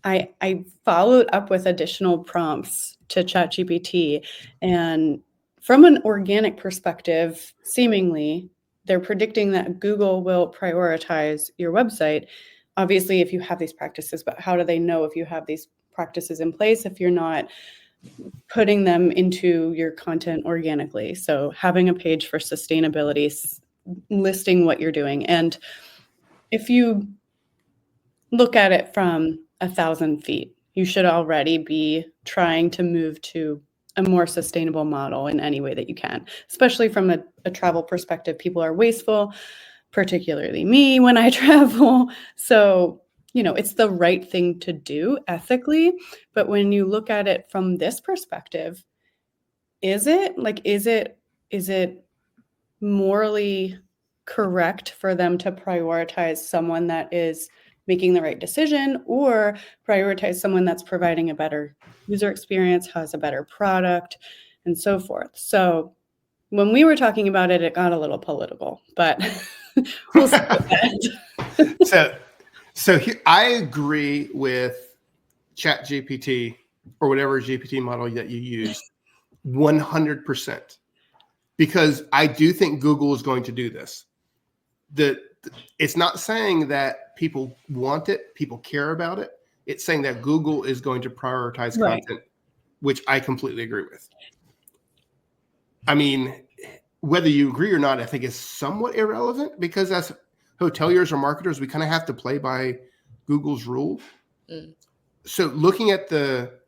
I followed up with additional prompts to ChatGPT. And from an organic perspective, seemingly, they're predicting that Google will prioritize your website. Obviously, if you have these practices, but how do they know if you have these practices in place if you're not putting them into your content organically? So having a page for sustainability, listing what you're doing. And if you look at it from 1,000 feet, you should already be trying to move to a more sustainable model in any way that you can, especially from a travel perspective. People are wasteful, particularly me when I travel. So, it's the right thing to do ethically. But when you look at it from this perspective, is it morally correct for them to prioritize someone that is making the right decision, or prioritize someone that's providing a better user experience, has a better product, and so forth. So when we were talking about it, it got a little political, but we'll see that.
So here, I agree with ChatGPT or whatever GPT model that you use 100%, because I do think Google is going to do this. It's not saying that people want it, people care about it. It's saying that Google is going to prioritize content, which I completely agree with. I mean, whether you agree or not, I think is somewhat irrelevant, because as hoteliers or marketers, we kind of have to play by Google's rule. So looking at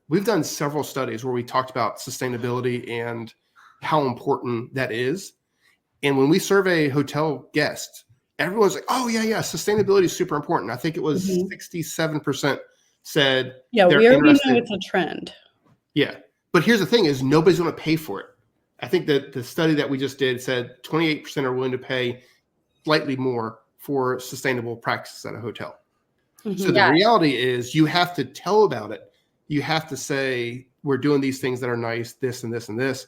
we've done several studies where we talked about sustainability and how important that is. And when we survey hotel guests, everyone's like, oh, yeah, sustainability is super important. I think it was 67% said
we already know it's a trend.
Yeah. But here's the thing is nobody's going to pay for it. I think that the study that we just did said 28% are willing to pay slightly more for sustainable practices at a hotel. So the reality is you have to tell about it. You have to say, we're doing these things that are nice, this and this and this,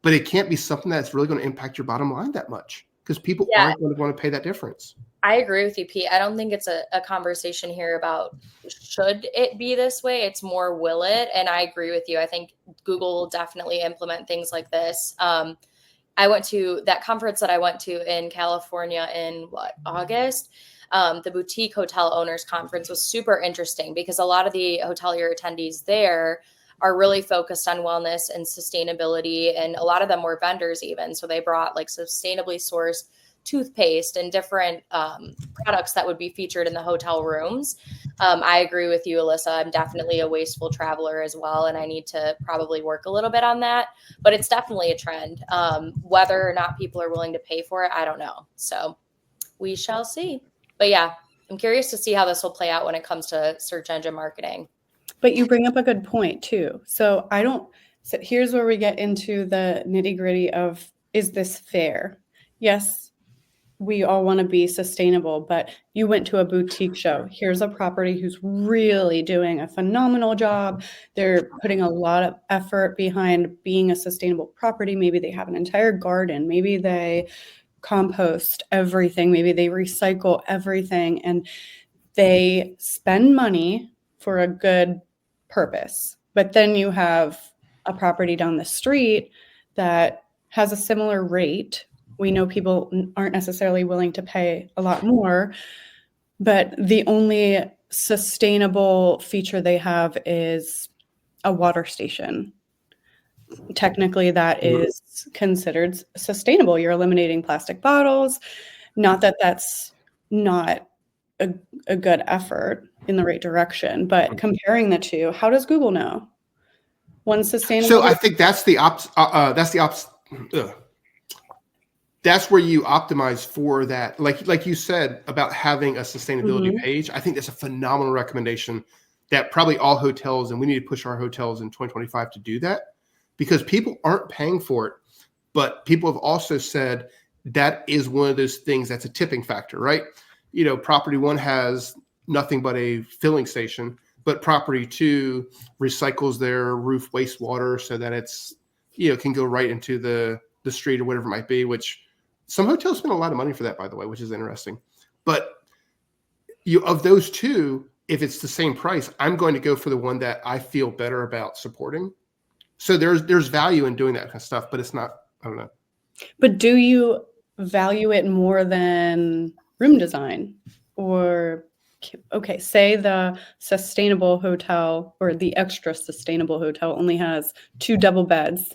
but it can't be something that's really going to impact your bottom line that much, because people aren't going to want to pay that difference.
I agree with you, Pete. I don't think it's a conversation here about should it be this way. It's more will it? And I agree with you. I think Google will definitely implement things like this. I went to that conference that I went to in California in August. The Boutique Hotel Owners Conference was super interesting because a lot of the hotelier attendees there are really focused on wellness and sustainability. And a lot of them were vendors even. So they brought like sustainably sourced toothpaste and different products that would be featured in the hotel rooms. I agree with you, Alyssa. I'm definitely a wasteful traveler as well, and I need to probably work a little bit on that. But it's definitely a trend. Whether or not people are willing to pay for it, I don't know. So we shall see. But yeah, I'm curious to see how this will play out when it comes to search engine marketing.
But you bring up a good point too. So here's where we get into the nitty-gritty of, is this fair? Yes, we all want to be sustainable, but you went to a boutique show. Here's a property who's really doing a phenomenal job. They're putting a lot of effort behind being a sustainable property. Maybe they have an entire garden. Maybe they compost everything. Maybe they recycle everything, and they spend money for a good purpose. But then you have a property down the street that has a similar rate. We know people aren't necessarily willing to pay a lot more, but the only sustainable feature they have is a water station. Technically, that is considered sustainable. You're eliminating plastic bottles. Not that that's not a good effort in the right direction, but comparing the two, how does Google know? One's sustainable.
So I think that's the that's where you optimize for that. Like you said about having a sustainability page. I think that's a phenomenal recommendation that probably all hotels, and we need to push our hotels in 2025 to do that, because people aren't paying for it. But people have also said that is one of those things that's a tipping factor, right? You know, property one has nothing but a filling station, but property two recycles their roof wastewater so that it's, can go right into the street or whatever it might be, which some hotels spend a lot of money for that, by the way, which is interesting. But of those two, if it's the same price, I'm going to go for the one that I feel better about supporting. So there's value in doing that kind of stuff, but it's not, I don't know.
But do you value it more than room design? Or, okay, say the sustainable hotel or the extra sustainable hotel only has 2 double beds,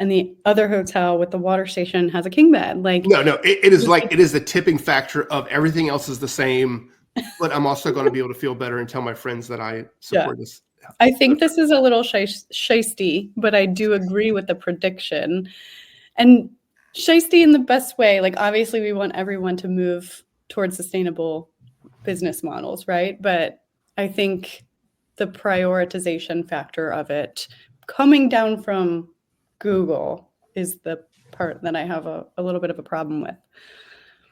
and the other hotel with the water station has a king bed. Like,
no, it is the tipping factor of everything else is the same, but I'm also going to be able to feel better and tell my friends that I support this.
I think this is a little shisty, but I do agree with the prediction. And shisty in the best way. Like, obviously we want everyone to move towards sustainable business models, right? But I think the prioritization factor of it coming down from Google is the part that I have a little bit of a problem with.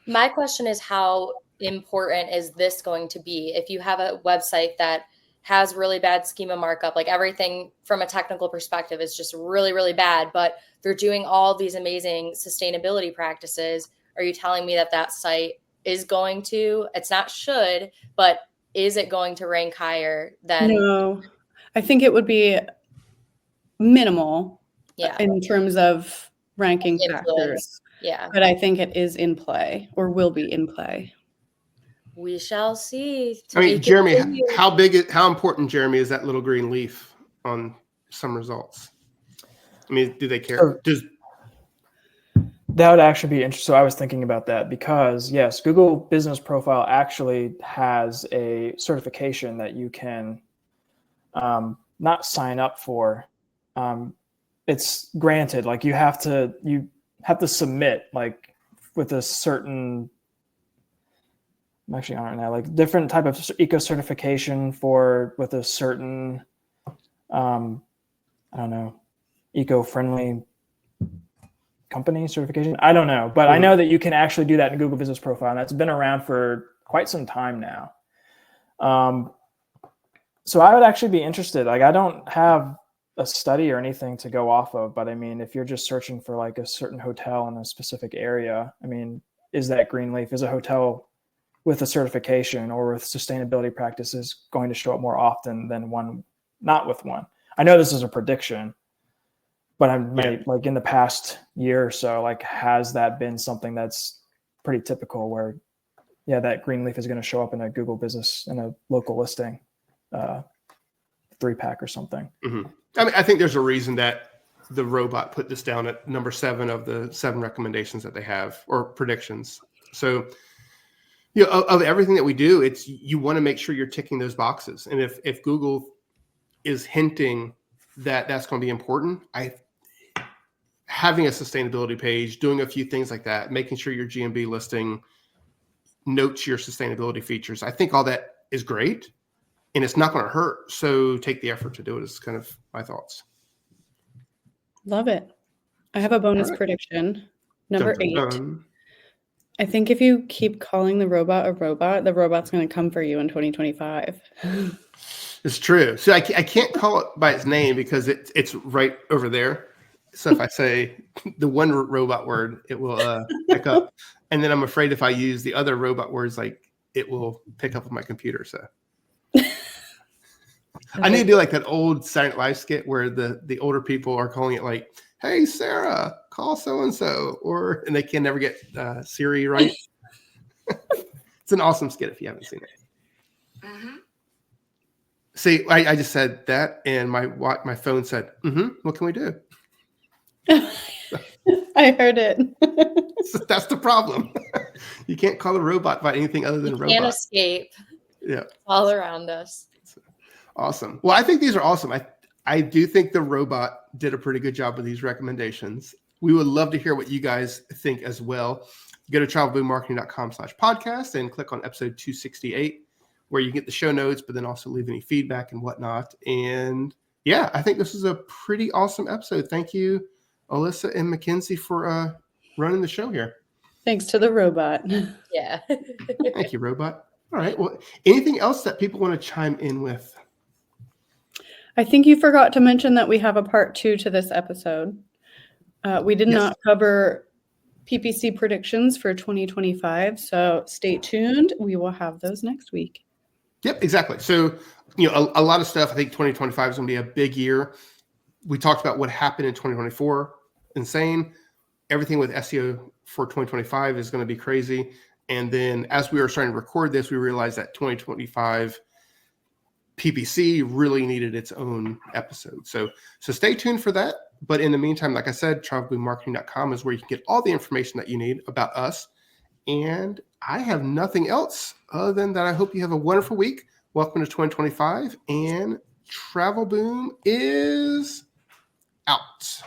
My question is, how important is this going to be? If you have a website that has really bad schema markup, like everything from a technical perspective is just really, really bad, but they're doing all these amazing sustainability practices, are you telling me that that site is going to, it's not should, but is it going to rank higher than?
No, I think it would be minimal in terms of ranking factors.
Yeah.
But I think it is in play or will be in play.
We shall see.
I mean, Jeremy, how important, Jeremy, is that little green leaf on some results? I mean, do they care?
That would actually be interesting. So I was thinking about that because, yes, Google Business Profile actually has a certification that you can not sign up for. It's granted, like you have to submit like with a certain, I'm actually on it now, like different type of eco certification with a certain, I don't know, eco-friendly company certification. I don't know, but I know that you can actually do that in Google Business Profile, and that's been around for quite some time now. So I would actually be interested. Like, I don't have a study or anything to go off of, but I mean, if you're just searching for like a certain hotel in a specific area, I mean, is that green leaf, is a hotel with a certification or with sustainability practices going to show up more often than one not with one? I know this is a prediction, but like in the past year or so, like, has that been something that's pretty typical where, that green leaf is going to show up in a Google business, in a local listing, 3-pack or something?
Mm-hmm. I mean, I think there's a reason that the robot put this down at number 7 of the 7 recommendations that they have, or predictions. So, of everything that we do, you want to make sure you're ticking those boxes. And if Google is hinting that that's going to be important, having a sustainability page, doing a few things like that, making sure your GMB listing notes your sustainability features, I think all that is great, and it's not going to hurt. So take the effort to do it is kind of my thoughts.
Love it. I have a bonus prediction. Number 8. I think if you keep calling the robot a robot, the robot's going to come for you in 2025.
It's true. So I can't call it by its name because it's right over there. So if I say the one robot word, it will pick up. And then I'm afraid if I use the other robot words, like, it will pick up on my computer. So I need to do like that old Saturday Night Live skit where the older people are calling it like, "Hey, Sarah, call so-and-so," and they can never get Siri right. It's an awesome skit if you haven't seen it. Mm-hmm. See, I just said that, and my phone said, "Mm-hmm, what can we do?"
I heard it.
So that's the problem. You can't call a robot by anything other than robot.
Can't escape.
Yeah.
All around us.
Awesome. Well, I think these are awesome. I do think the robot did a pretty good job with these recommendations. We would love to hear what you guys think as well. Go to travelboommarketing.com/podcast and click on episode 268, where you get the show notes, but then also leave any feedback and whatnot. And yeah, I think this is a pretty awesome episode. Thank you, Alyssa and Mackenzie, for running the show here.
Thanks to the robot.
Yeah.
Thank you, robot. All right. Well, anything else that people want to chime in with?
I think you forgot to mention that we have a part 2 to this episode. We did not cover PPC predictions for 2025, so stay tuned. We will have those next week.
Yep, exactly. So, a lot of stuff. I think 2025 is going to be a big year. We talked about what happened in 2024. Insane. Everything with SEO for 2025 is going to be crazy. And then as we were starting to record this, we realized that 2025 PPC really needed its own episode. So stay tuned for that. But in the meantime, like I said, travelboommarketing.com is where you can get all the information that you need about us. And I have nothing else other than that. I hope you have a wonderful week. Welcome to 2025, and TravelBoom is out.